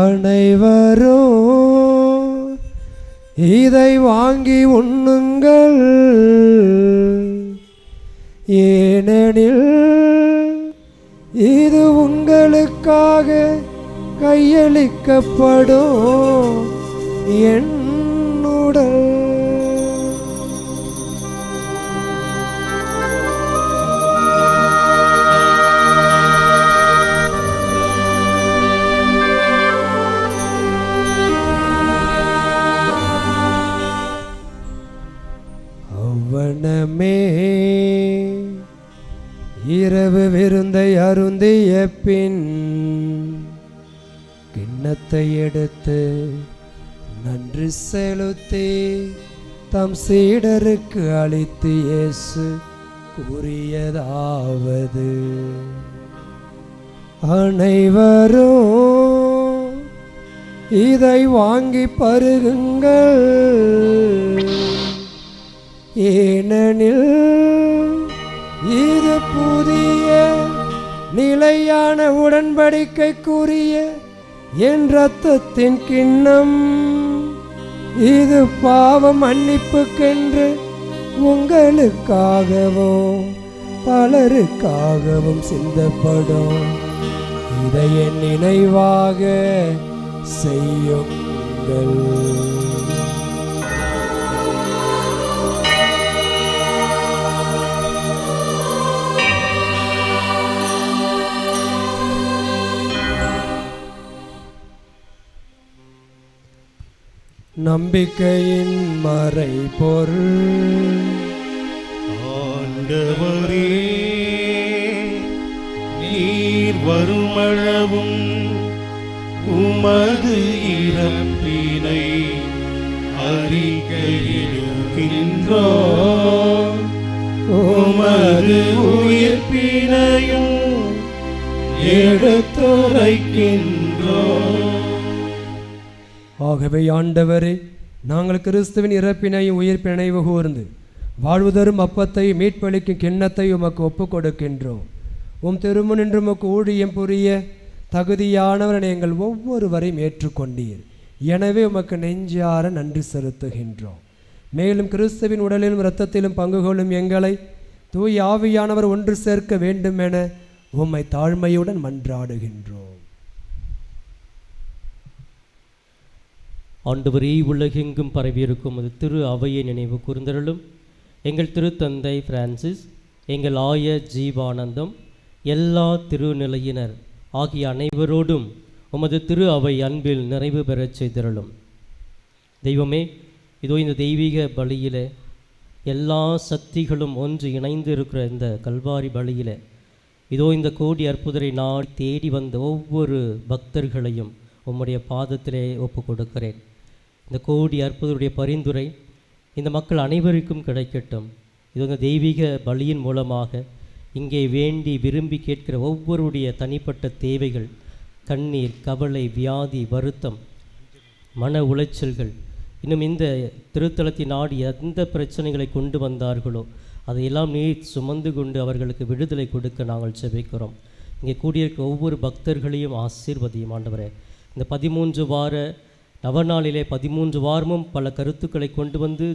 அனைவரும் இதை வாங்கி உண்ணுங்கள், ஏனெனில் இது உங்களுக்காக கையளிக்கப்படும் என் உடல். அவ்வனமே இரவு விருந்தை அருந்திய பின் கிண்ணத்தை எடுத்து நன்றி செலுத்தி தம் சீடருக்கு அளித்து இயேசு கூறியதாவது, அனைவரும் இதை வாங்கி பருகுங்கள், ஏனெனில் இது புதிய நிலையான உடன்படிக்கைக்குரிய என் இரத்தத்தின் கிண்ணம். இது பாவ மன்னிப்புக்கென்று உங்களுக்காகவும் பலருக்காகவும் சிந்தப்படும். இதை என் நினைவாக செய்யுங்கள். நம்பிக்கையின் மறைபொருள். ஆண்டவரே, நீர் வருமளவும் உமது இறப்பினை அறிக்கையிடுகின்றோம், உமது உயிர்ப்பினையும் எடுத்துரைக்கின்றோம். ஆகவே ஆண்டவரே, நாங்கள் கிறிஸ்துவின் இறப்பினையும் உயிர்ப்பினை நினைவு கூர்ந்து வாழ்வு தரும் அப்பத்தையும் மீட்பளிக்கும் கிண்ணத்தை உமக்கு ஒப்புக் கொடுக்கின்றோம். உம் திருமுன் என்று உமக்கு ஊழியம் புரிய தகுதியானவரை எங்கள் ஒவ்வொருவரையும் ஏற்றுக்கொண்டீர். எனவே உமக்கு நெஞ்சார நன்றி செலுத்துகின்றோம். மேலும் கிறிஸ்துவின் உடலிலும் இரத்தத்திலும் பங்கு கொள்ளும் எங்களை தூய் ஆவியானவர் ஒன்று சேர்க்க வேண்டும் என உம்மை தாழ்மையுடன் மன்றாடுகின்றோம். ஆண்டவரே, உலகெங்கும் பரவியிருக்கும் அது திரு அவையை நினைவு கூர்ந்தருளும். எங்கள் திருத்தந்தை பிரான்சிஸ், எங்கள் ஆயர் ஜீவானந்தம், எல்லா திருநிலையினர் ஆகிய அனைவரோடும் உமது திரு அவை அன்பில் நிறைவு பெறச் செய்திருளும். தெய்வமே, இதோ இந்த தெய்வீக பலியில் எல்லா சக்திகளும் ஒன்று இணைந்து இருக்கிற இந்த கல்வாரி பலியில் இதோ இந்த கோடி அற்புதரை நாடி தேடி வந்த ஒவ்வொரு பக்தர்களையும் உம்முடைய பாதத்திலே ஒப்பு கொடுக்கிறேன். இந்த கோடி அற்புதருடைய பரிந்துரை இந்த மக்கள் அனைவருக்கும் கிடைக்கட்டும். இது இந்த தெய்வீக பலியின் மூலமாக இங்கே வேண்டி விரும்பி கேட்கிற ஒவ்வொருடைய தனிப்பட்ட தேவைகள், கண்ணீர், கவலை, வியாதி, வருத்தம், மன உளைச்சல்கள், இன்னும் இந்த திருத்தலத்தை நாடி எந்த பிரச்சனைகளை கொண்டு வந்தார்களோ அதையெல்லாம் நீர் சுமந்து கொண்டு அவர்களுக்கு விடுதலை கொடுக்க நாங்கள் செபிக்கிறோம். இங்கே கூடியிருக்க ஒவ்வொரு பக்தர்களையும் ஆசீர்வதியும் ஆண்டவரே. இந்த 13 வார நவநாளிலே 13 வாரமும் பல கருத்துக்களை கொண்டு வந்து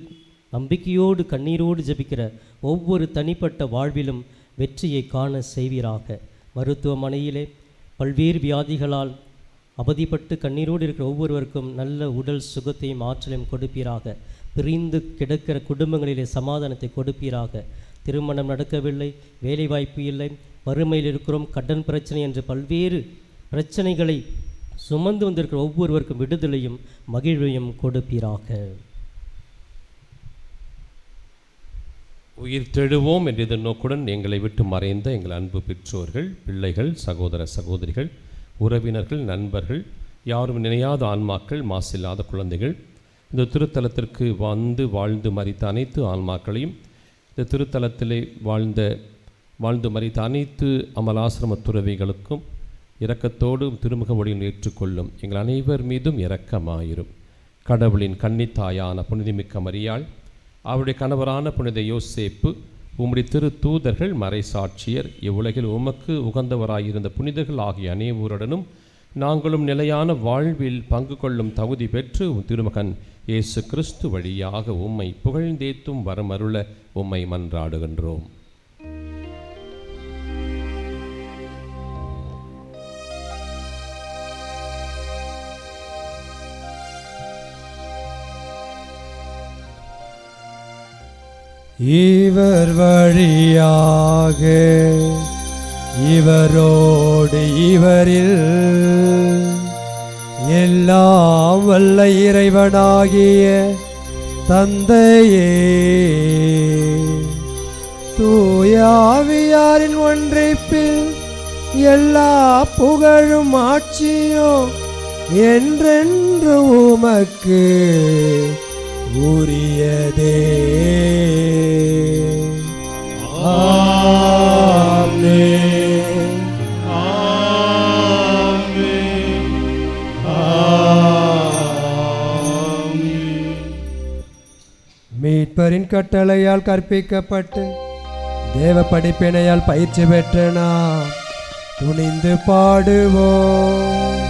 நம்பிக்கையோடு கண்ணீரோடு ஜெபிக்கிற ஒவ்வொரு தனிப்பட்ட வாழ்விலும் வெற்றியை காண செய்வீராக. மருத்துவமனையிலே பல்வேறு வியாதிகளால் அவதிப்பட்டு கண்ணீரோடு இருக்கிற ஒவ்வொருவருக்கும் நல்ல உடல் சுகத்தையும் ஆற்றலையும் கொடுப்பீராக. பிரிந்து கிடக்கிற குடும்பங்களிலே சமாதானத்தை கொடுப்பீராக. திருமணம் நடக்கவில்லை, வேலைவாய்ப்பு இல்லை, வறுமையில் இருக்கிறோம், கடன் பிரச்சனை என்று பல்வேறு பிரச்சனைகளை சுமந்து வந்திருக்கிற ஒவ்வொருவருக்கும் விடுதலையும் மகிழ்வையும் கொடுப்பீராக. உயிர் தெழுவோம் என்ற இதன் நோக்குடன் எங்களை விட்டு மறைந்த எங்கள் அன்பு பெற்றோர்கள், பிள்ளைகள், சகோதர சகோதரிகள், உறவினர்கள், நண்பர்கள், யாரும் நினையாத ஆன்மாக்கள், மாசில்லாத குழந்தைகள், இந்த திருத்தலத்திற்கு வாழ்ந்து மரித்த அனைத்து ஆன்மாக்களையும், இந்த திருத்தலத்திலே வாழ்ந்து மரித்த அனைத்து அமலாசிரம துறவிகளுக்கும் இரக்கத்தோடு திருமுக ஒளியில் ஏற்றுக்கொள்ளும் எங்கள் அனைவர் மீதும் இரக்கமாயிரும். கடவுளின் கன்னித்தாயான புனிதமிக்க மரியாள், அவருடைய கணவரான புனித யோசேப்பு, உம்முடைய திரு தூதர்கள், மறைசாட்சியர், இவ்வுலகில் உமக்கு உகந்தவராயிருந்த புனிதர்கள் ஆகிய அனைவருடனும் நாங்களும் நிலையான வாழ்வில் பங்கு கொள்ளும் தகுதி பெற்று திருமகன் இயேசு கிறிஸ்து வழியாக உம்மை புகழ்ந்தேத்தும் வரமருள உம்மை மன்றாடுகின்றோம். இவர் வழியாக இவரோடு இவரில் எல்லாம் வல்ல இறைவனாகிய தந்தையே, தூயாவியாரின் ஒன்றைப்பில் எல்லா புகழும் ஆட்சியும் என்றென்று உமக்கு உரியதே. ஆமென். ஆமென். ஆமென். மீட்பரின் கட்டளையால் கற்பிக்கப்பட்டு தேவ படிப்பினையால் பயிற்சி பெற்ற நாம் துணிந்து பாடுவோம்.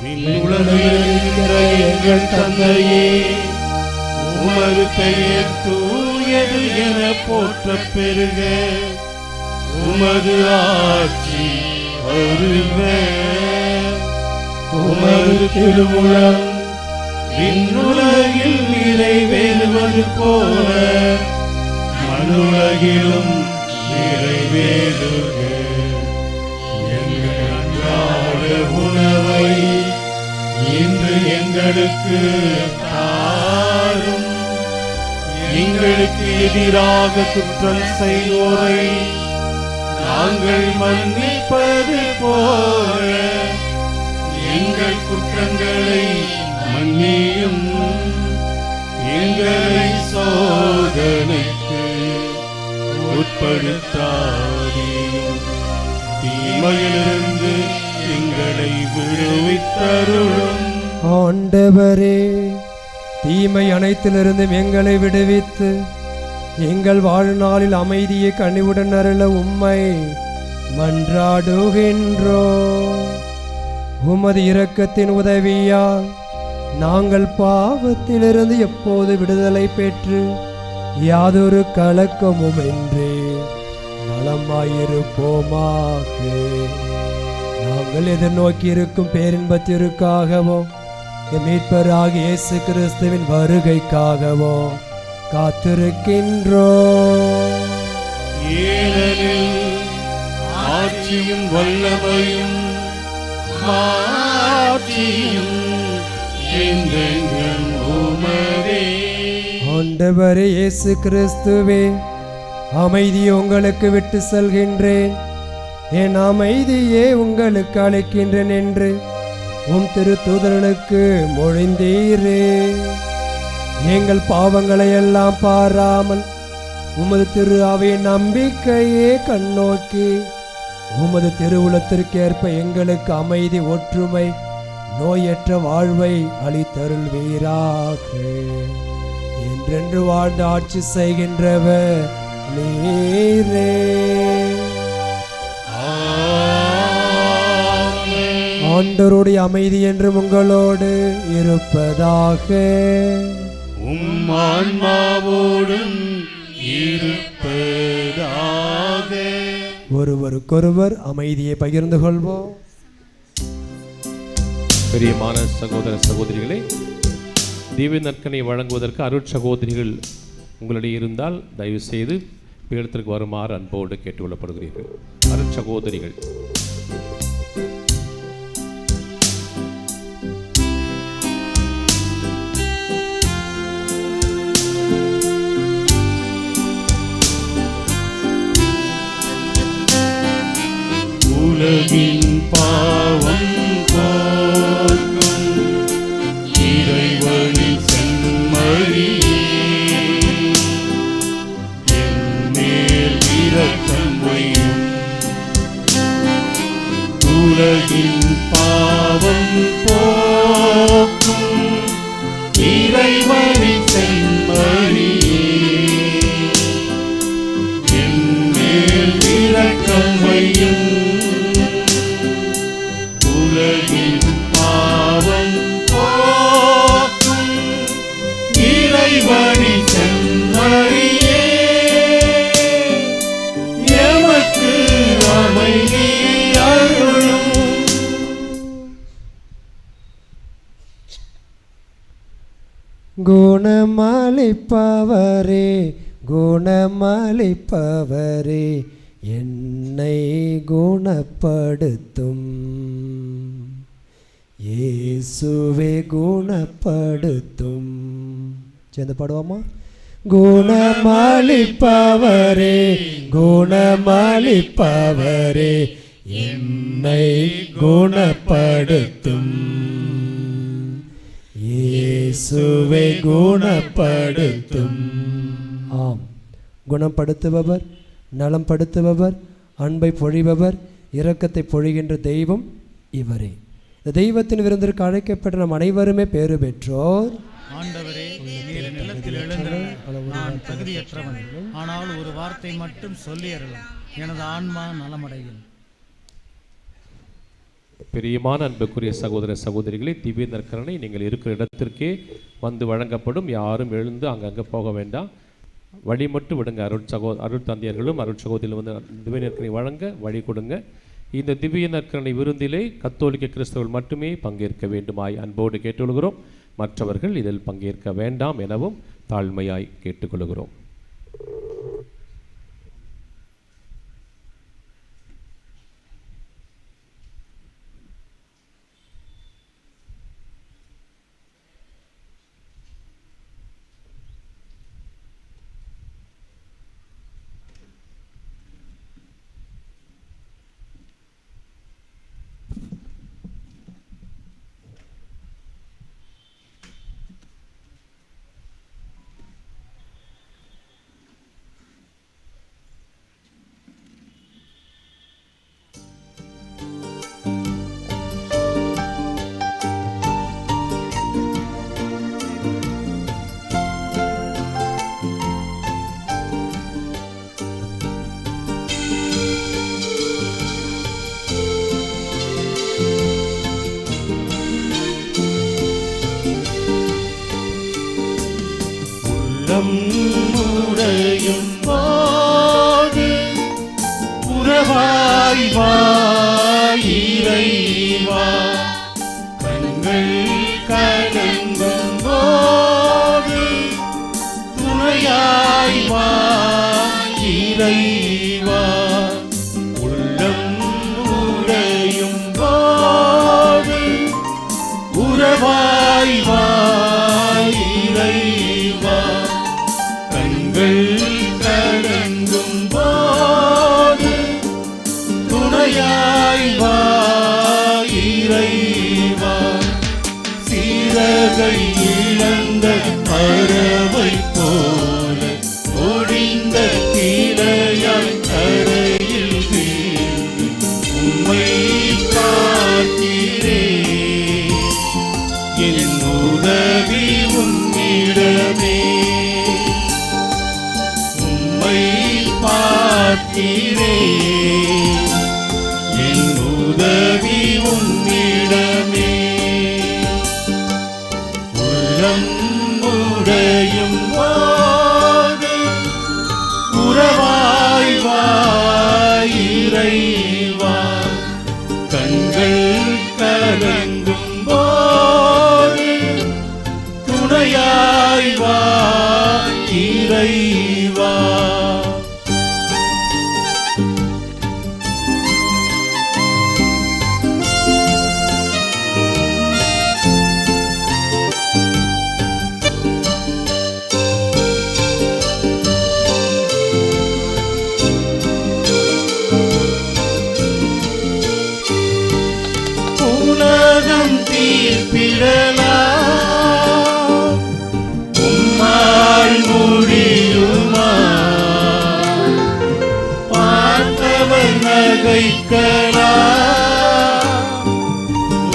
விண்ணுலகில் இருக்கிற எங்கள் தந்தையே, உமது பெயர் தூயது என போற்றப் பெறுக. உமது ஆட்சி வருக. உமது திருவுளம் விண்ணுலகில் நிறைவேறுவது போல மண்ணுலகிலும் நிறைவேறுக. எங்கள் அன்றாட உணவை இன்று எங்களுக்கு தாரும். எங்களுக்கு எதிராக குற்றம் செய்வோரை நாங்கள் மன்னிப்பது போல எங்கள் குற்றங்களை மன்னியும். எங்களை சோதனைக்கு உட்படுத்தாதேயும், தீமையிலிருந்து எங்களை விடுவித்தருளும். ஆண்டவரே, தீமை அனைத்திலிருந்தும் எங்களை விடுவித்து எங்கள் வாழ்நாளில் அமைதியை கனிவுடன் அருள உம்மை மன்றாடுகின்றோம். உமது இரக்கத்தின் உதவியால் நாங்கள் பாவத்திலிருந்து எப்போது விடுதலை பெற்று யாதொரு கலக்கமுமின்றி நலமாயிருப்போமாக. நாங்கள் எதிர்நோக்கி இருக்கும் பேரின்பத்திற்காகவோ மீட்பராகிய இயேசு கிறிஸ்துவின் வருகைக்காகவோ காத்திருக்கின்றோம். ஏனெனில் ஆட்சியும் வல்லமையும் மாட்சியும் என்றென்றும் உமதே. ஆண்டவரே இயேசு கிறிஸ்துவே, அமைதியை உங்களுக்கு விட்டு செல்கின்றேன், என் அமைதியே உங்களுக்கு அளிக்கின்றேன் என்று உம் திருத்தூதர்களுக்கு மொழிந்தீரே. எங்கள் பாவங்களை எல்லாம் பாராமல் உமது திரு அவையின் நம்பிக்கையே கண்ணோக்கி உமது திருவுளத்திற்கேற்ப எங்களுக்கு அமைதி, ஒற்றுமை, நோயற்ற வாழ்வை அளித்தருள்வீராக. என்றென்று வாழ்ந்து ஆட்சி செய்கின்றவர் நீரே. ஆண்டவருடைய அமைதி என்றும் உங்களோடு இருப்பதாக. உம் ஆன்மாவோடும் இருப்பதாக. ஒருவருக்கொருவர் அமைதியை பகிர்ந்து கொள்வோம். பிரியமான சகோதர சகோதரிகளே, தீப நற்கனை வழங்குவதற்கு அருட்சகோதரிகள் உங்களிடையே இருந்தால் தயவு செய்து பீடத்திற்கு வருமாறு அன்போடு கேட்டுக்கொள்ளப்படுகிறீர்கள். அருட்சகோதரிகள். உலகின் பாவம் போக்கும் இறைவனின் செம்மறியே, என்மேல் இரக்கம் வையும். உலகின் பாவம் போக்கும் இறைவனின் செம்மறியே, என்மேல் இரக்கம் வையும். உலகின் பாவம் போக்கும் இறைவனின் செம்மறியே, எமக்கு அமைதி அருளும். குணமளிப்பவரே, குணமளிப்பவரே என்னை குணப்படுத்தும். இயேசுவே குணப்படுத்தும். சேர்ந்து பாடுவோமா? குணமளிப்பவரே குணமளிப்பவரே என்னை குணப்படுத்தும். இயேசுவே குணப்படுத்தும். ஆம், குணப்படுத்துபவர், நலம் படுத்துபவர், அன்பை பொழிபவர், இரக்கத்தை பொழிகின்ற தெய்வம் இவரே. இந்த தெய்வத்தின் விருந்திற்கு அழைக்கப்பட்ட நம் அனைவருமே பேறு பெற்றோர். ஆண்டவரே, நீர் நிலத்தில் எழுந்தருள நான் தகுதியற்றவன், ஆனால் ஒரு வார்த்தை மட்டும் சொல்லி அருளும், எனது ஆன்மா நலமடையும். பிரியமான அன்புக்குரிய சகோதர சகோதரிகளே, திவ்ய நற்கரணை நீங்கள் இருக்கிற இடத்திற்கே வந்து வழங்கப்படும். யாரும் எழுந்து அங்கங்கே போக வேண்டாம், வழி மட்டும் விடுங்க. அருள் தந்தையர்களும் அருள் சகோதரிகளும் வந்து திவ்ய நற்கரணை வழங்க வழி கொடுங்க. இந்த திவ்ய நற்கரணை விருந்திலே கத்தோலிக்க கிறிஸ்தவர்கள் மட்டுமே பங்கேற்க வேண்டுமாய் அன்போடு கேட்டுக்கொள்கிறோம். மற்றவர்கள் இதில் பங்கேற்க வேண்டாம் எனவும் தாழ்மையாய் கேட்டுக்கொள்கிறோம். உடையும் போது உறவாய் வா இறைவா, கண்கள் கலங்கும் போது துணையாய் வா இறைவா, உள்ளம் உடையும் போது உறவாய் வா இறைவா, கண்கள் கலங்கும் போது துணையாய் வா இறைவா, சீரகை இழந்த பறவை போல ஒடிந்த கிளையாய் கரையில் வீழ்ந்து உம்மை காக்கிறேன், என் உதவி உம்மிடமே, உம்மை பார்க்கிறேன், என் உதவி உம்மிடமே, உள்ளம் உடையும் போது உறவாய் வா இறைவா, கண்கள் கலங்கும் போது துணையாய் வா இறைவா. உலகம் தீர்ப்பிடலாம், உம்மால் முடியுமா, பார்த்தவர் நகைக்கலாம்,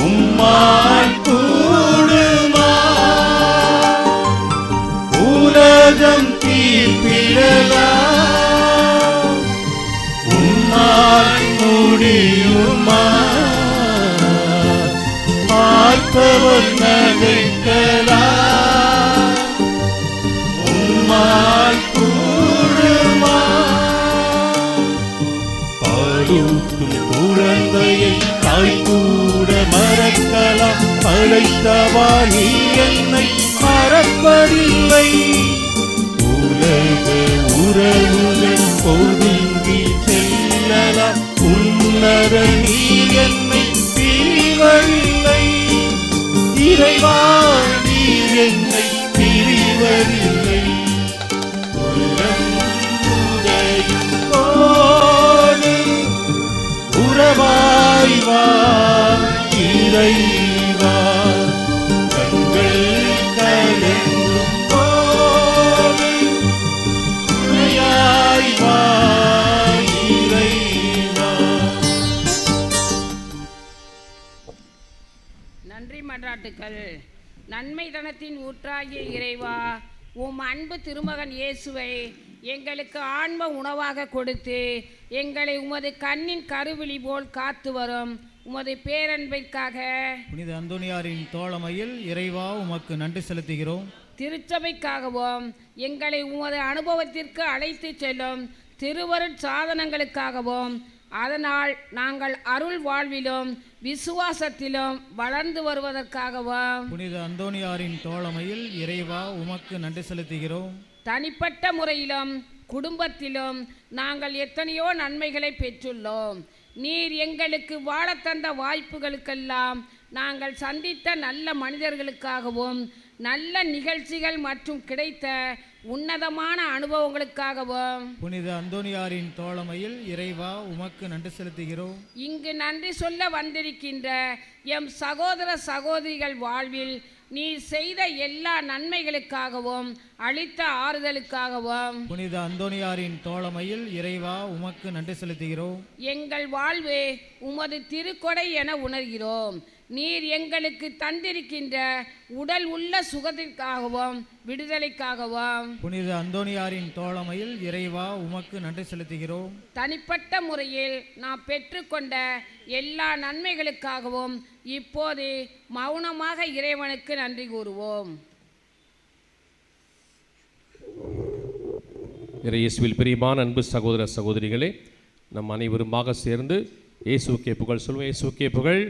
உம்மால் கூடுமா, உலகம் தீர்ப்பிடலாம், உம்மால் முடியுமா, பார்ப்பவர் நகைக்கலாம், உம்மால் கூடுமா, பாலூட்டும் குழந்தையை தாய் கூட மறக்கலாம், படைத்தவா நீ என்னை மறப்பதில்லை, உலக உறவுகள் ஒதுங்கி செல்லலாம், உன்னத நீர் என்னை பிரிவதில்லை. இறைவா நீர் என்னை பிரிவதில்லை. உள்ளம் போது உறவாய் வா இறைவா, கண்கள் கலங்கும் போது துணையாய் வா இறைவா. நன்றி மன்றாட்டுக்கள். நன்மை தனத்தின் ஊற்றாகிய இறைவா, உம் அன்பு திருமகன் இயேசுவை எங்களுக்கு ஆன்ம உணவாக கொடுத்து எங்களை உமது கண்ணின் கருவிழி போல் காத்து வரும் உமது பேரன்பிற்காக புனித அந்தோனியாரின் தோழமையில் இறைவா உமக்கு நன்றி செலுத்துகிறோம். திருச்சபைக்காகவும் எங்களை உமது அனுபவத்திற்கு அழைத்து செல்லும் திருவருட் சாதனங்களுக்காகவும், அதனால் நாங்கள் அருள் வாழ்விலும் விசுவாசத்திலும் வளர்ந்து வருவதற்காகவும் புனித அந்தோனியாரின் தோழமையில் இறைவா உமக்கு நன்றி செலுத்துகிறோம். தனிப்பட்ட முறையிலும் குடும்பத்திலும் நாங்கள் எத்தனையோ நன்மைகளை பெற்றுள்ளோம். நீர் எங்களுக்கு வாழத் தந்த வாய்ப்புகளுக்கெல்லாம் நாங்கள் சந்தித்த நல்ல மனிதர்களுக்காகவும் நல்ல நிகழ்ச்சிகள் மற்றும் கிடைத்த உன்னதமான அனுபவங்களுக்காகவும் புனித அந்தோனியாரின் தோழமையில் இறைவா உமக்கு நன்றி செலுத்துகிறோம். இங்கு நன்றி சொல்ல வந்திருக்கின்ற எம் சகோதர சகோதரிகள் வாழ்வில் நீர் செய்த எல்லா நன்மைகளுக்காகவும் அளித்த ஆறுதலுக்காகவும் புனித அந்தோனியாரின் தோழமையில் இறைவா உமக்கு நன்றி செலுத்துகிறோம். எங்கள் வாழ்வு உமது திருக்கொடை என உணர்கிறோம். நீர் எங்களுக்கு தந்திருக்கின்ற உடல் உள்ள சுகத்திற்காகவும் விடுதலைக்காகவும் புனித அந்தோனியாரின் தோழமையில் இறைவா உமக்கு நன்றி செலுத்துகிறோம். தனிப்பட்ட முறையில் நாம் பெற்றுக்கொண்ட எல்லா நன்மைகளுக்காகவும் இப்போது மௌனமாக இறைவனுக்கு நன்றி கூறுவோம். இயேசுவில் பிரியமான அன்பு சகோதர சகோதரிகளே, நம் அனைவருமாக சேர்ந்து இயேசுக்கே புகழ் சொல்வோம். இயேசுக்கே புகழ்,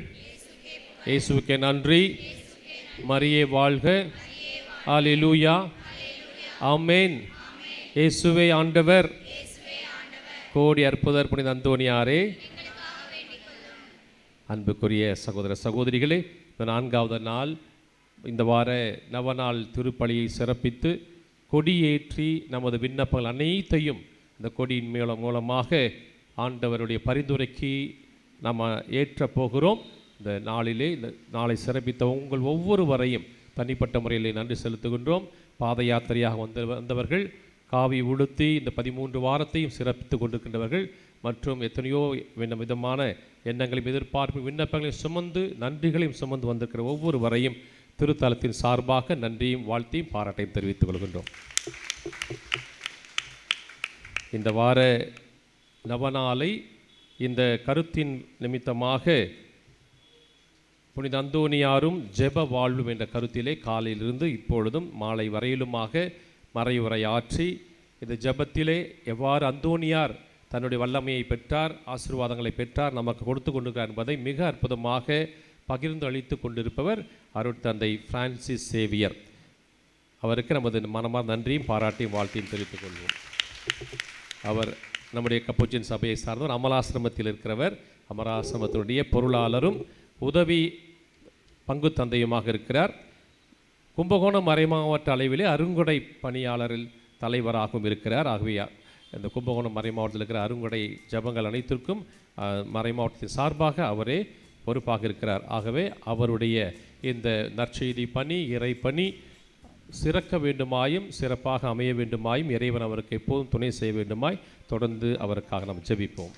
இயேசுக்கே நன்றி, மரியே வாழ்க, அல்லேலூயா, ஆமென். இயேசுவே ஆண்டவர். கோடி அற்புதர் புனித அந்தோனியாரே. அன்புக்குரிய சகோதர சகோதரிகளே, இந்த 4வது நாள் இந்த வார நவநாள் திருப்பலியை சிறப்பித்து கொடியேற்றி நமது விண்ணப்பங்கள் அனைத்தையும் இந்த கொடியின் மூலமாக ஆண்டவருடைய பரிந்துரைக்கு நாம் ஏற்ற போகிறோம். இந்த நாளிலே இந்த நாளை சிறப்பித்த உங்கள் ஒவ்வொருவரையும் தனிப்பட்ட முறையில் நன்றி செலுத்துகின்றோம். பாத யாத்திரையாக வந்தவர்கள், காவி உடுத்தி இந்த 13 வாரத்தையும் சிறப்பித்து கொண்டிருக்கின்றவர்கள் மற்றும் எத்தனையோ விதமான எண்ணங்களையும் எதிர்பார்ப்பு விண்ணப்பங்களையும் சுமந்து நன்றிகளையும் சுமந்து வந்திருக்கிற ஒவ்வொருவரையும் திருத்தலத்தின் சார்பாக நன்றியும் வாழ்த்தையும் பாராட்டையும் தெரிவித்துக் கொள்கின்றோம். இந்த வார நவநாளை இந்த கருத்தின் நிமித்தமாக புனித அந்தோனியாரும் ஜெப வாழ்வும் என்ற கருத்திலே காலையிலிருந்து இப்பொழுதும் மாலை வரையிலுமாக மறையுரையாற்றி இந்த ஜெபத்திலே எவ்வாறு அந்தோனியார் தன்னுடைய வல்லமையை பெற்றார், ஆசீர்வாதங்களை பெற்றார், நமக்கு கொடுத்து கொண்டிருக்கிறார் என்பதை மிக அற்புதமாக பகிர்ந்து அளித்து கொண்டிருப்பவர் அருட்தந்தை பிரான்சிஸ் சேவியர். அவருக்கு நமது மனமார்ந்த நன்றியும் பாராட்டியும் வாழ்த்தையும் தெரிவித்துக் கொள்வோம். அவர் நம்முடைய கப்புச்சின் சபையை சார்ந்தவர், அமலாசிரமத்தில் இருக்கிறவர், அமலாசிரமத்தினுடைய பொருளாளரும் உதவி பங்கு தந்தையுமாக இருக்கிறார். கும்பகோணம் மறைமாவட்ட அளவிலே அருங்கொடை பணியாளரில் தலைவராகவும் இருக்கிறார். ஆகவே இந்த கும்பகோணம் மறைமாவட்டத்தில் இருக்கிற அருங்கொடை ஜபங்கள் அனைத்திற்கும் மறைமாவட்டத்தின் சார்பாக அவரே பொறுப்பாக இருக்கிறார். ஆகவே அவருடைய இந்த நற்செய்தி பணி, இறை பணி சிறக்க வேண்டுமாயும் சிறப்பாக அமைய வேண்டுமாயும் இறைவன் அவருக்கு எப்போதும் துணை செய்ய வேண்டுமாய் தொடர்ந்து அவருக்காக நாம் ஜெபிப்போம்.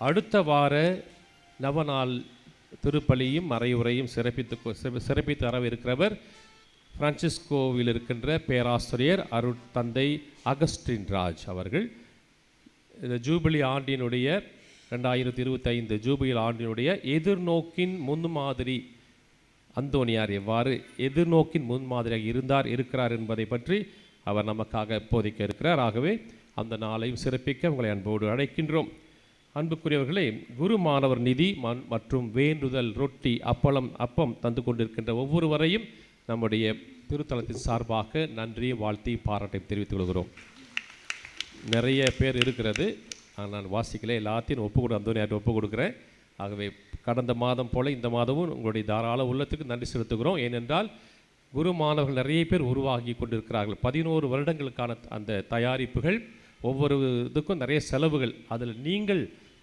அடுத்த வார நவநாள் திருப்பலியும் மறையுரையும் சிறப்பித்து வரவிருக்கிறவர் பிரான்சிஸ்கோவில் இருக்கின்ற பேராசிரியர் அருட்தந்தை அகஸ்டின் ராஜ் அவர்கள். இந்த ஜூபிலி ஆண்டினுடைய 2025 ஜூபிலி ஆண்டினுடைய எதிர்நோக்கின் முன்மாதிரி அந்தோனியார் எவ்வாறு எதிர்நோக்கின் முன்மாதிரியாக இருக்கிறார் என்பதை பற்றி அவர் நமக்காக போதிக்க இருக்கிறார். ஆகவே அந்த நாளையும் சிறப்பிக்க உங்களை அன்போடு அழைக்கின்றோம். அன்புக்குரியவர்களே, குரு மாணவர் நிதி மற்றும் வேண்டுதல் ரொட்டி அப்பம் தந்து கொண்டிருக்கின்ற ஒவ்வொருவரையும் நம்முடைய திருத்தலத்தின் சார்பாக நன்றி வாழ்த்தி பாராட்டை தெரிவித்துக் கொள்கிறோம். நிறைய பேர் இருக்கிறது, நான் வாசிக்கல, எல்லாத்தையும் அந்தோனியார்ட்ட ஒப்பு கொடுக்குறேன். ஆகவே கடந்த மாதம் போல் இந்த மாதமும் உங்களுடைய தாராள உள்ளத்துக்கு நன்றி செலுத்துகிறோம். ஏனென்றால் குரு மாணவர்கள் நிறைய பேர் உருவாகி கொண்டிருக்கிறார்கள். 11 வருடங்களுக்கான அந்த தயாரிப்புகள், ஒவ்வொரு இதுக்கும் நிறைய செலவுகள், அதில் நீங்கள்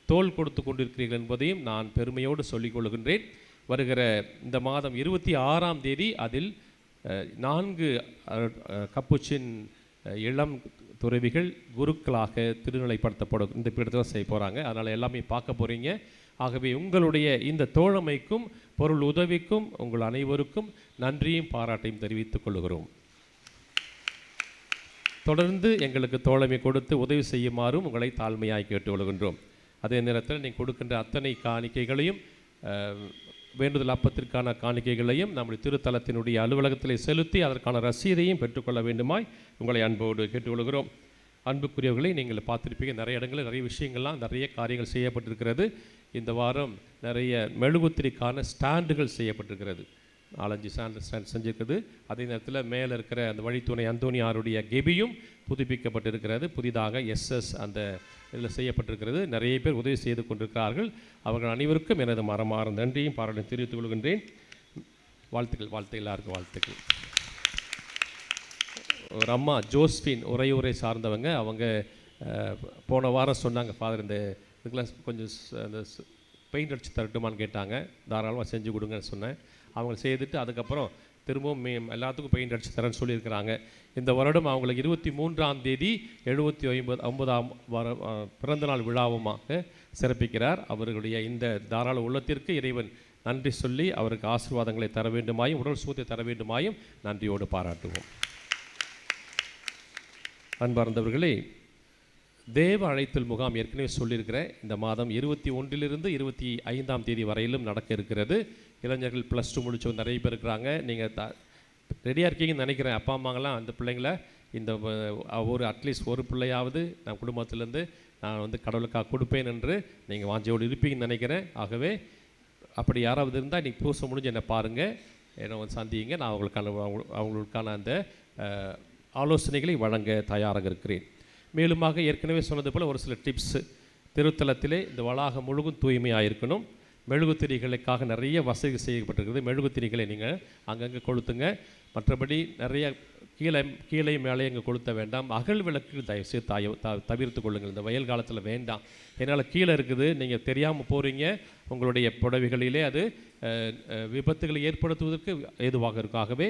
தோள் கொடுத்து கொண்டிருக்கிறீர்கள் என்பதையும் நான் பெருமையோடு சொல்லிக் கொள்கின்றேன். வருகிற இந்த மாதம் 26ஆம் தேதி அதில் 4 கப்புச்சின் இளம் துறவிகள் குருக்களாக திருநிலைப்படுத்தப்படும் இந்த பீடத்தில் செய்ய போகிறாங்க. அதனால் எல்லாமே பார்க்க போகிறீங்க. ஆகவே உங்களுடைய இந்த தோழமைக்கும் பொருள் உதவிக்கும் உங்கள் அனைவருக்கும் நன்றியும் பாராட்டையும் தெரிவித்துக் கொள்கிறோம். தொடர்ந்து எங்களுக்கு தோழமை கொடுத்து உதவி செய்யுமாறும் உங்களை தாழ்மையாய் கேட்டுக்கொள்கின்றோம். அதே நேரத்தில் நீங்கள் கொடுக்கின்ற அத்தனை காணிக்கைகளையும், வேண்டுதல் அப்பத்திற்கான காணிக்கைகளையும் நம்முடைய திருத்தலத்தினுடைய அலுவலகத்தில் செலுத்தி அதற்கான ரசீதையும் பெற்றுக்கொள்ள வேண்டுமாய் உங்களை அன்போடு கேட்டுக்கொள்கிறோம். அன்புக்குரியவர்களை நீங்கள் பார்த்துருப்பீங்க, நிறைய இடங்களில் நிறைய விஷயங்கள்லாம் நிறைய காரியங்கள் செய்யப்பட்டிருக்கிறது. இந்த வாரம் நிறைய மெழுகுத்திரிக்கான ஸ்டாண்டுகள் செய்யப்பட்டிருக்கிறது. 4-5 ஸ்டாண்ட் செஞ்சுருக்குது. அதே நேரத்தில் மேலே இருக்கிற அந்த வழித்துணை அந்தோனியாருடைய கெபியும் புதுப்பிக்கப்பட்டிருக்கிறது. புதிதாக SS அந்த இதில் செய்யப்பட்டிருக்கிறது. நிறைய பேர் உதவி செய்து கொண்டிருக்கிறார்கள். அவர்கள் அனைவருக்கும் எனது மனமார்ந்த நன்றியும் பாராட்டையும் தெரிவித்துக் கொள்கின்றேன். வாழ்த்துக்கள் எல்லாருக்கும் வாழ்த்துக்கள். ஒரு அம்மா ஜோஸ்பின் உரையூரை சார்ந்தவங்க, அவங்க போன வாரம் சொன்னாங்க, ஃபாதர் இந்த இதுக்கெல்லாம் கொஞ்சம் அந்த பெயிண்ட் அடித்து தரட்டுமான்னு கேட்டாங்க. தாராளமாக செஞ்சு கொடுங்கன்னு சொன்னேன். அவங்க செய்துட்டு அதுக்கப்புறம் திரும்பவும் எல்லாத்துக்கும் பெயிண்ட் அடித்து தரேன்னு சொல்லியிருக்கிறாங்க. இந்த வருடம் அவங்களுக்கு 23ஆம் தேதி 79ஆம் பிறந்தநாள் விழாவுமாக சிறப்பிக்கிறார். அவர்களுடைய இந்த தாராள உள்ளத்திற்கு இறைவன் நன்றி சொல்லி அவருக்கு ஆசீர்வாதங்களை தர வேண்டுமாயும் உடல் சுகத்தை தர வேண்டுமாயும் நன்றியோடு பாராட்டுவோம். அன்பார்ந்தவர்களே, தேவ அழைத்தல் முகாம் ஏற்கனவே சொல்லியிருக்கிறேன். இந்த மாதம் 21லிருந்து 25ஆம் தேதி வரையிலும் நடக்க இருக்கிறது. இளைஞர்கள் +2 முடிச்சவங்க நிறைய பேர் இருக்கிறாங்க. நீங்கள் ரெடியாக இருக்கீங்கன்னு நினைக்கிறேன். அப்பா அம்மாங்களாம் அந்த பிள்ளைங்களை இந்த ஒரு அட்லீஸ்ட் ஒரு பிள்ளையாவது நான் குடும்பத்திலேருந்து நான் கடவுளுக்காக கொடுப்பேன் என்று நீங்கள் வாஞ்சையோடு இருப்பீங்கன்னு நினைக்கிறேன். ஆகவே அப்படி யாராவது இருந்தால் இன்றைக்கி பூசை முடிஞ்சு என்னை பாருங்கள், என்னை சந்திங்க. நான் அவங்களுக்கான அந்த ஆலோசனைகளை வழங்க தயாராக இருக்கிறேன். மேலுமாக ஏற்கனவே சொன்னது போல் ஒரு சில டிப்ஸு. திருத்தலத்திலே இந்த வளாகம் முழுவதும் தூய்மையாக இருக்கணும். மெழுகுத்திரிகளுக்காக நிறைய வசதி செய்யப்பட்டிருக்கிறது. மெழுகுத்திரிகளை நீங்கள் அங்கங்கே கொளுத்துங்க. மற்றபடி நிறைய கீழே மேலே இங்கே கொளுத்த வேண்டாம். அகல் விளக்கு தயவுசெய்து தவிர்த்து கொள்ளுங்கள். இந்த வெயில் காலத்தில் வேண்டாம். என்னால் கீழே இருக்குது, நீங்கள் தெரியாமல் போகிறீங்க, உங்களுடைய புடவைகளிலே அது விபத்துகளை ஏற்படுத்துவதற்கு ஏதுவாக இருக்கும். ஆகவே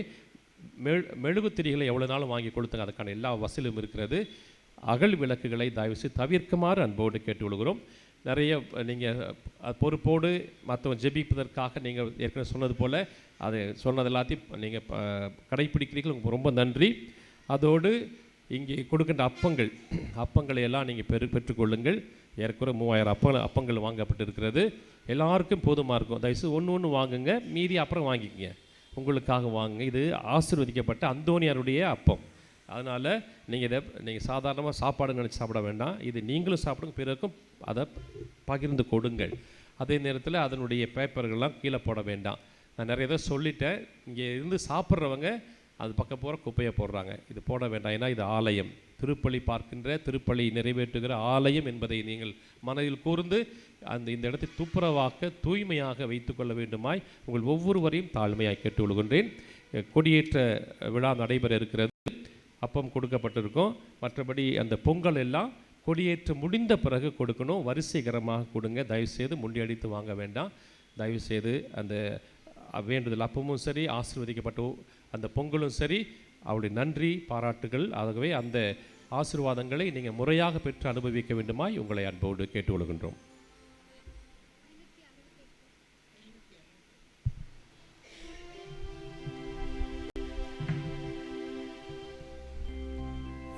மெழுகுத்திரிகளை எவ்வளோ நாளும் வாங்கி கொளுத்துங்க. அதுக்கான எல்லா வசதியும் இருக்கிறது. அகல் விளக்குகளை தயவுசெய்து தவிர்க்குமாறு அன்போடு கேட்டுக்கொள்கிறோம். நிறைய நீங்கள் பொறுப்போடு மற்றவங்க ஜெபிப்பதற்காக நீங்கள் ஏற்கனவே சொன்னது போல் அதை சொன்னது எல்லாத்தையும் நீங்கள் கடைப்பிடிக்கிறீர்கள், உங்களுக்கு ரொம்ப நன்றி. அதோடு இங்கே கொடுக்கின்ற அப்பங்களை எல்லாம் நீங்கள் பெற்றுக்கொள்ளுங்கள். ஏற்கனவே 3000 அப்பங்கள் வாங்கப்பட்டிருக்கிறது. எல்லாருக்கும் போதுமாக இருக்கும். தயவுசெய்து ஒன்று வாங்குங்க, மீதி அப்புறம் வாங்கிக்கங்க, உங்களுக்காக வாங்குங்க. இது ஆசீர்வதிக்கப்பட்ட அந்தோனியாருடைய அப்பம். அதனால் நீங்கள் சாதாரணமாக சாப்பாடு நினச்சி சாப்பிட வேண்டாம். இது நீங்களும் சாப்பிடுங்க, பிறருக்கும் அதை பகிர்ந்து கொடுங்கள். அதே நேரத்தில் அதனுடைய பேப்பர்கள்லாம் கீழே போட வேண்டாம். நான் நிறைய இதை சொல்லிட்டேன். இங்கே இருந்து சாப்பிட்றவங்க அது பக்கம் போகிற குப்பையை போடுறாங்க. இது போட வேண்டாம். ஏன்னா இது ஆலயம், திருப்பலி பார்க்கின்ற, திருப்பலி நிறைவேற்றுகிற ஆலயம் என்பதை நீங்கள் மனதில் கூர்ந்து இந்த இடத்தை துப்புரவாக்க தூய்மையாக வைத்துக்கொள்ள வேண்டுமாய் உங்கள் ஒவ்வொருவரையும் தாழ்மையாக கேட்டுக்கொள்கின்றேன். கொடியேற்ற விழா நடைபெற இருக்கிறது. அப்பம் கொடுக்கப்பட்டிருக்கும். மற்றபடி அந்த பொங்கல் எல்லாம் கொடியேற்ற முடிந்த பிறகு கொடுக்கணும். வரிசைகரமாக கொடுங்க. தயவுசெய்து முண்டியடித்து வாங்க வேண்டாம். தயவுசெய்து அந்த வேண்டுதல் அப்பமும் சரி, ஆசீர்வதிக்கப்பட்ட அந்த பொங்கலும் சரி, அவருடைய நன்றி பாராட்டுகள். ஆகவே அந்த ஆசீர்வாதங்களை நீங்கள் முறையாக பெற்று அனுபவிக்க வேண்டுமாய் உங்களை அன்போடு கேட்டுக்கொள்கின்றோம்.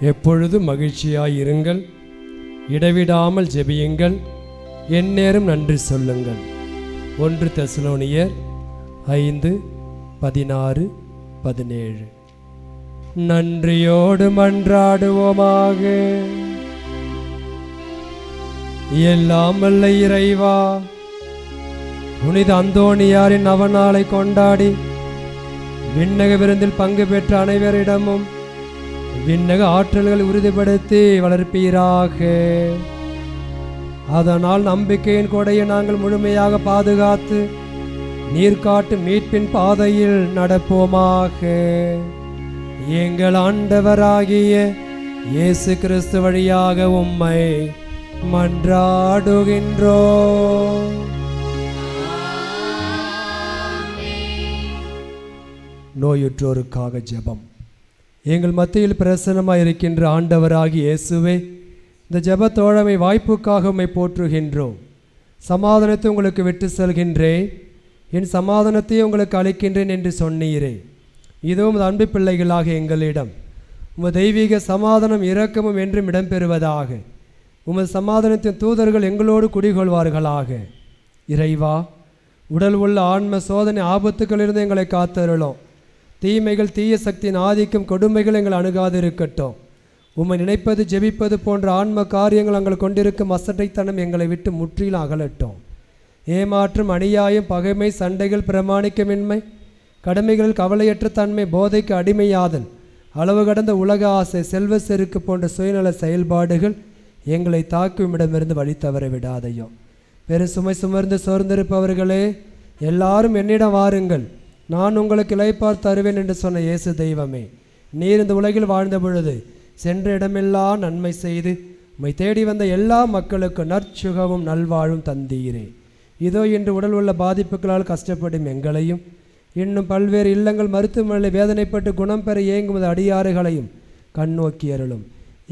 எப்பொழுதும் மகிழ்ச்சியாய் இருங்கள், இடைவிடாமல் ஜெபியுங்கள், எந்நேரம் நன்றி சொல்லுங்கள். 1 தெசலோனியர் 5:16-17. நன்றியோடு மன்றாடுவோமாக. எல்லாம் வல்ல இறைவா, புனித அந்தோனியாரின் நவநாளை கொண்டாடி விண்ணக விருந்தில் பங்கு பெற்ற அனைவரிடமும் விண்ணக ஆற்றல்களை உறுதிப்படுத்தி வளர்ப்பீராக. அதனால் நம்பிக்கையின் கொடையை நாங்கள் முழுமையாக பாதுகாத்து நீர்காட்டு மீட்பின் பாதையில் நடப்போமாக. எங்கள் ஆண்டவராகிய இயேசு கிறிஸ்து வழியாக உம்மை மன்றாடுகின்றோம். நோயுற்றோருக்காக ஜெபம். எங்கள் மத்தியில் பிரசன்னமாக இருக்கின்ற ஆண்டவராகிய இயேசுவே, இந்த ஜெப தோழமை வாய்ப்புக்காக உம்மை போற்றுகின்றோம். சமாதானத்தை உங்களுக்கு விட்டு செல்கின்றேன், என் சமாதானத்தை உங்களுக்கு அளிக்கின்றேன் என்று சொன்னீரே. இதோ உமது அன்பு பிள்ளைகளாக எங்களிடம் உமது தெய்வீக சமாதானம் இரக்கமும் என்றும் இடம்பெறுவதாக. உமது சமாதானத்தின் தூதர்கள் எங்களோடு குடிகொள்வார்களாக. இறைவா, உடல் உள்ள ஆன்ம சோதனை ஆபத்துக்களிலிருந்து எங்களை காத்தருளும். தீமைகள், தீய சக்தியின் ஆதிக்கம், கொடுமைகள் எங்கள் அணுகாதிருக்கட்டும். உம்மை நினைப்பது, ஜெபிப்பது போன்ற ஆன்ம காரியங்கள் நாங்கள் கொண்டிருக்கும் அசட்டைத்தனம் எங்களை விட்டு முற்றிலும் அகலட்டும். ஏமாற்றம், அநியாயம், பகைமை, சண்டைகள், பிரமாணிக்கமின்மை, கடமைகளில் கவலையற்ற தன்மை, போதைக்கு அடிமையாதல், அளவு கடந்த உலக ஆசை, செல்வ செருக்கு போன்ற சுயநல செயல்பாடுகள் எங்களை தாக்குமிடமிருந்து வழி தவற விடாதையும். பெரும் சுமை சுமர்ந்து சோர்ந்திருப்பவர்களே, எல்லாரும் என்னிடம் வாருங்கள், நான் உங்களுக்கு இளைப்பார் தருவேன் என்று சொன்ன இயேசு தெய்வமே, நீர் இந்த உலகில் வாழ்ந்த பொழுது சென்ற இடமெல்லாம் நன்மை செய்து உம்மை தேடி வந்த எல்லா மக்களுக்கும் நற்சுகமும் நல்வாழ்வும் தந்தீரே. இதோ இன்று உடல் உள்ள பாதிப்புகளால் கஷ்டப்படும் எங்களையும், இன்னும் பல்வேறு இல்லங்கள் மருத்துவமனையில் வேதனைப்பட்டு குணம் பெற இயங்குவது அடியாறுகளையும் கண்ணோக்கி அருளும்.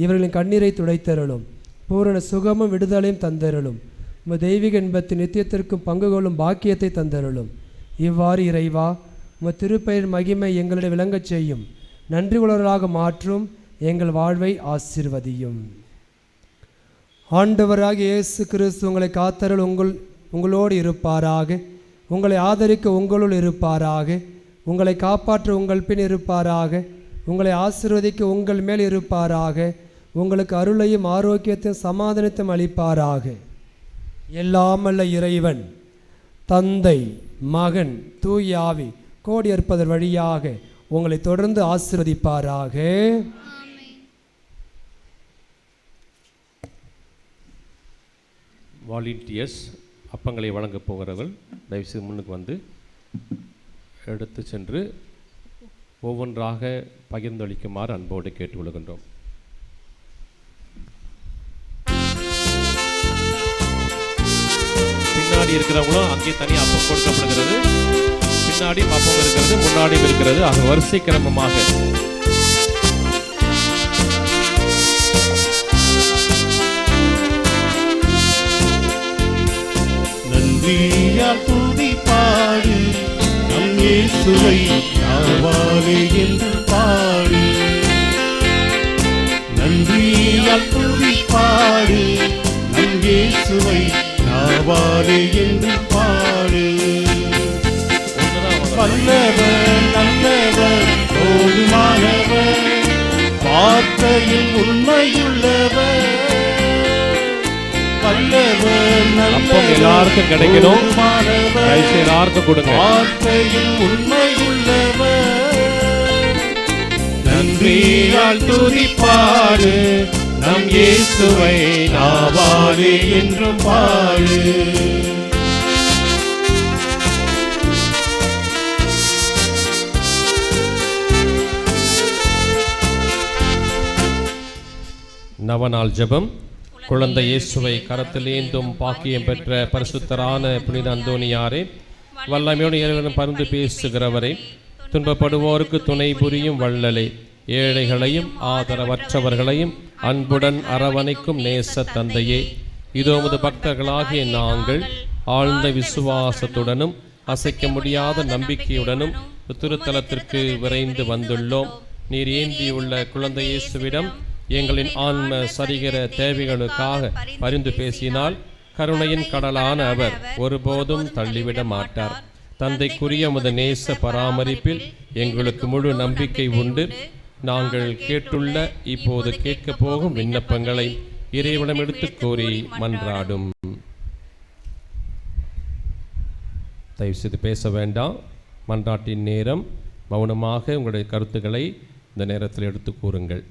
இவர்களின் கண்ணீரை துடைத்தருளும். பூரண சுகமும் விடுதலையும் தந்தருளும். உமது தெய்வீக இன்பத்தின் நித்தியத்திற்கும் பங்கு கொள்ளும் பாக்கியத்தை தந்தருளும். இவ்வாறு இறைவா, உமது திருப்பெயர் மகிமை எங்களிடம் விளங்கச் செய்யும். நன்றி உணர்வராக மாற்றும் எங்கள் வாழ்வை ஆசீர்வதியும். ஆண்டவராக இயேசு கிறிஸ்து உங்களை காத்தருள் உங்களோடு இருப்பாராக. உங்களை ஆதரிக்க உங்களுள் இருப்பாராக. உங்களை காப்பாற்ற உங்கள் பின் இருப்பாராக. உங்களை ஆசீர்வதிக்க உங்கள் மேல் இருப்பாராக. உங்களுக்கு அருளையும் ஆரோக்கியத்தையும் சமாதானத்தையும் அளிப்பாராக. எல்லாமல்ல இறைவன் தந்தை, மகன், தூய ஆவி கோடியற்பதன் வழியாக உங்களை தொடர்ந்து ஆசீர்வதிப்பாராக. வாலண்டியர்ஸ் அப்பங்களை வழங்கப் போகிறவர்கள் தயவுசெய்து முன்னுக்கு வந்து எடுத்து சென்று ஒவ்வொன்றாக பகிர்ந்தளிக்குமாறு அன்போடு கேட்டுக்கொள்கின்றோம். பின்னாடி இருக்கிறவங்களும் அங்கே தனி அப்பம் கொடுக்கப்படுகிறது. பின்னாடியும் அப்பம் இருக்கிறது, முன்னாடியும் இருக்கிறது. ஆக வரிசை கிரமமாக நன்றியால் துதி பாடு, நம் இயேசுவை நாவாலே என்று பாடு. நன்றியால் துதி பாடு, நம் இயேசுவை நாவாலே என்று பாடு. வல்லவர், நல்லவர், போதுமானவர், வார்த்தையில் உண்மையுள்ளவர். அப்பம் எல்லாருக்கும் கிடைக்கணும். எல்லாருக்கும் கொடுங்க. வார்த்தையில் உண்மையுள்ளவர். நன்றியால் துதிப்பாடு, நம் இயேசுவை நாவாலே என்றும் பாடு. நவநாள் ஜெபம். குழந்தை இயேசுவை கரத்திலேந்தும் பாக்கியம் பெற்ற பரிசுத்தரான புனித அந்தோனியாரே, வல்லமையோடு இறைவன் பரிந்து பேசுகிறவரே, துன்பப்படுவோருக்கு துணை புரியும் வள்ளலே, ஏழைகளையும் ஆதரவற்றவர்களையும் அன்புடன் அரவணைக்கும் நேச தந்தையே, இதோ உமது பக்தர்களாகிய நாங்கள் ஆழ்ந்த விசுவாசத்துடனும் அசைக்க முடியாத நம்பிக்கையுடனும் திருத்தலத்திற்கு விரைந்து வந்துள்ளோம். நீர் ஏந்தியுள்ள குழந்தை இயேசுவிடம் எங்களின் ஆன்ம சரிகிற தேவைகளுக்காக பரிந்து பேசினால் கருணையின் கடலான அவர் ஒருபோதும் தள்ளிவிட மாட்டார். தந்தைக்குரிய உமது நேச பராமரிப்பில் எங்களுக்கு முழு நம்பிக்கை உண்டு. நாங்கள் கேட்டுள்ள இப்போது கேட்கப் போகும் விண்ணப்பங்களை இறைவனிடம் எடுத்துக் கோரி மன்றாடும். தயவுசெய்து பேச வேண்டாம். மன்றாட்டின் நேரம் மௌனமாக உங்களுடைய கருத்துக்களை இந்த நேரத்தில் எடுத்து கூறுங்கள்.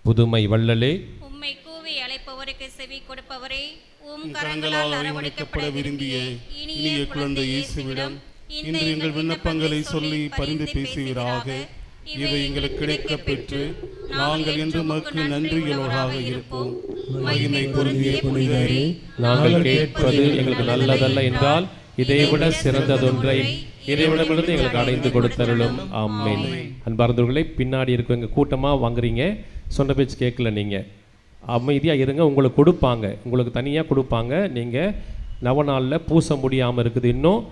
புதுமை வள்ளலே, உம்மை கூவி அழைப்பவருக்கு செவி கொடுப்பவரே, உம் கரங்களால் அரவணைக்கப்பட விரும்பிய இனிய குழந்தை இயேசுவிடம் இன்று எங்கள் விண்ணப்பங்களை சொல்லி பரிந்து பேசுவீராக. இவை எங்களுக்கு கிடைக்கப் பெற்று நாங்கள் என்று மக்கு நன்றிகளோடாக இருப்போம். மகிமை பொருந்திய புனிதரே, நாங்கள் கேட்பது எங்களுக்கு நல்லதல்ல என்றால் இதைவிட சிறந்ததொன்றை இறைவனிடமிருந்து எங்களுக்கு அடைந்து கொடுத்தருளும். ஆமென். அன்பார்ந்தவர்களே, பின்னாடி இருக்க எங்கள் கூட்டமாக வாங்குறீங்க, சொன்ன பேச்சு கேட்கல, நீங்கள் அமைதியாக இருங்க. உங்களுக்கு கொடுப்பாங்க, உங்களுக்கு தனியாக கொடுப்பாங்க. நீங்கள் நவநாளில் பூச முடியாமல் இருக்குது இன்னும்.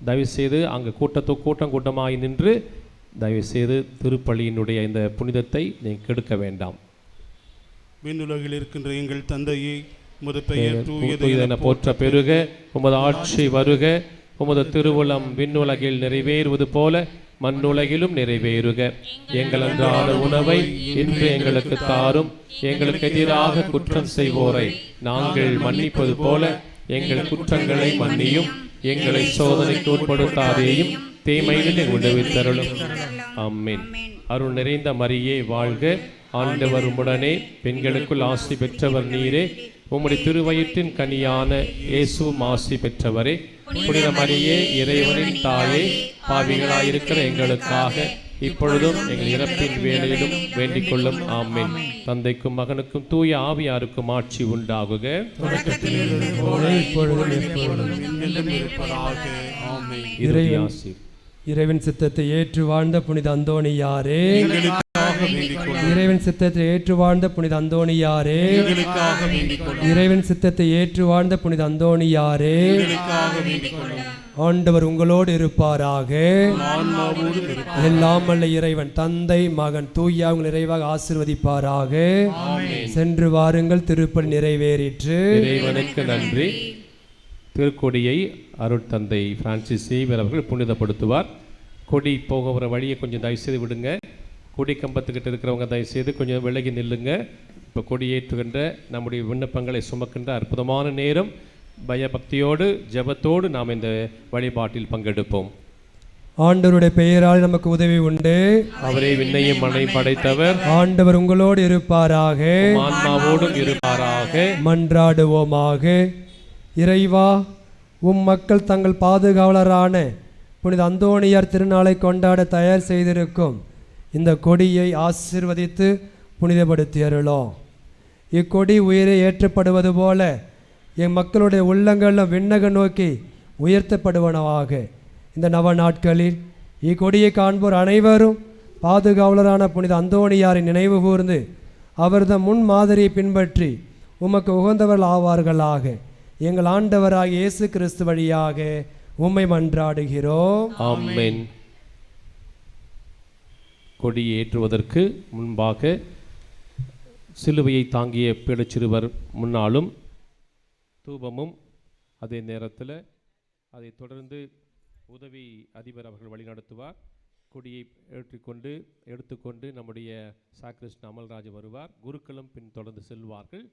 தயவுசெய்து அங்கே கூட்டமாக நின்று தயவுசெய்து திருப்பலியினுடைய இந்த புனிதத்தை நீங்கள் கெடுக்க வேண்டாம். விண்ணுலகில் இருக்கின்ற எங்கள் தந்தையே, உமது பெயர் தூயது என போற்ற பெருக, உமது ஆட்சி வருக, உமது திருவுளம் விண்ணுலகில் நிறைவேறுவது போல மண்ணுலகிலும் நிறைவேறுக. எங்கள் அன்றாட உணவை இன்று எங்களுக்கு தாரும். எங்களுக்கு எதிராக குற்றம் செய்வோரை நாங்கள் மன்னிப்பது போல எங்கள் குற்றங்களை மன்னியும். எங்களை சோதனைக்கு உட்படுத்தாதேயும், தீமையிலிருந்து விடுவித்தருளும். ஆமென். அருள் நிறைந்த மரியே வாழ்க, ஆண்டவர் உம்முடனே, பெண்களுக்குள் ஆசி பெற்றவர் நீரே. உம்முடைய திருவயிற்றின் கனியான இயேசுவும் ஆசி பெற்றவரே. புனித மரியே, இறைவனின் தாயே, பாவிகளாயிருக்கிற எங்களுக்காக இப்பொழுதும் எங்கள் இறப்பின் வேளையிலும் வேண்டிக் கொள்ளும். ஆமென். தந்தைக்கும் மகனுக்கும் தூய ஆவியாருக்கும் ஆட்சி உண்டாகுக. இறைவன் சித்தத்தை ஏற்று வாழ்ந்த புனித அந்தோணியாரே, இறைவன் சித்தத்தை ஏற்று வாழ்ந்த புனித அந்தோணியாரே, இறைவன் சித்தத்தை ஏற்று வாழ்ந்த புனித அந்தோணியாரே, ஆண்டவர் உங்களோடு இருப்பாராக. எல்லாம் வல்ல இறைவன் தந்தை மகன் தூய உங்கள் நிறைவாக ஆசீர்வதிப்பாராக. சென்று வாருங்கள், திருப்பலி நிறைவேறிற்று. இறைவனுக்கு நன்றி. திருக்கொடியை அருட்தந்தை பிரான்சிஸ் சேவியர் அவர்கள் புனிதப்படுத்துவார். கொடி போகிற வழியை கொஞ்சம் தயவுசெய்து விடுங்க. கொடி கம்பத்துக்கிட்ட இருக்கிறவங்க தயவுசெய்து கொஞ்சம் விலகி நில்லுங்க. இப்போ கொடியேற்றுகின்ற நம்முடைய விண்ணப்பங்களை சுமக்கின்ற அற்புதமான நேரம். பயபக்தியோடு ஜெபத்தோடு நாம் இந்த வழிபாட்டில் பங்கெடுப்போம். ஆண்டவருடைய பெயரால் நமக்கு உதவி உண்டு. அவரே விண்ணையும் மண்ணையும் படைத்தவர். ஆண்டவர் உங்களோடு இருப்பாராக, ஆன்மாவோடும் இருப்பாராக. மன்றாடுவோமாக. இறைவா, உம் மக்கள் தங்கள் பாதுகாவலரான புனித அந்தோணியார் திருநாளை கொண்டாட தயார் செய்திருக்கும் இந்த கொடியை ஆசீர்வதித்து புனிதப்படுத்தி அருளோம். இக்கொடி உயிரை ஏற்றப்படுவது போல என் மக்களுடைய உள்ளங்களில் விண்ணக நோக்கி உயர்த்தப்படுவனவாக. இந்த நவ நாட்களில் இக்கொடியை காண்போர் அனைவரும் பாதுகாவலரான புனித அந்தோணியாரை நினைவு கூர்ந்து அவரது முன் மாதிரியை பின்பற்றி உமக்கு உகந்தவர்கள் ஆவார்களாக. எங்கள் ஆண்டவராகிய இயேசு கிறிஸ்து வழியாக உம்மை மன்றாடுகிறோம். ஆமென். கொடி ஏற்றுவதற்கு முன்பாக சிலுவையை தாங்கிய பிடச்சிறுவர் முன்னாலும் தூபமும், அதே நேரத்தில் அதை தொடர்ந்து உதவி அதிபர் அவர்கள் வழிநடத்துவார். கொடியை எடுத்துக்கொண்டு நம்முடைய சாக்ரிஸ்ட் அமல்ராஜ் வருவார். குருக்களும் பின் தொடர்ந்து செல்வார்கள்.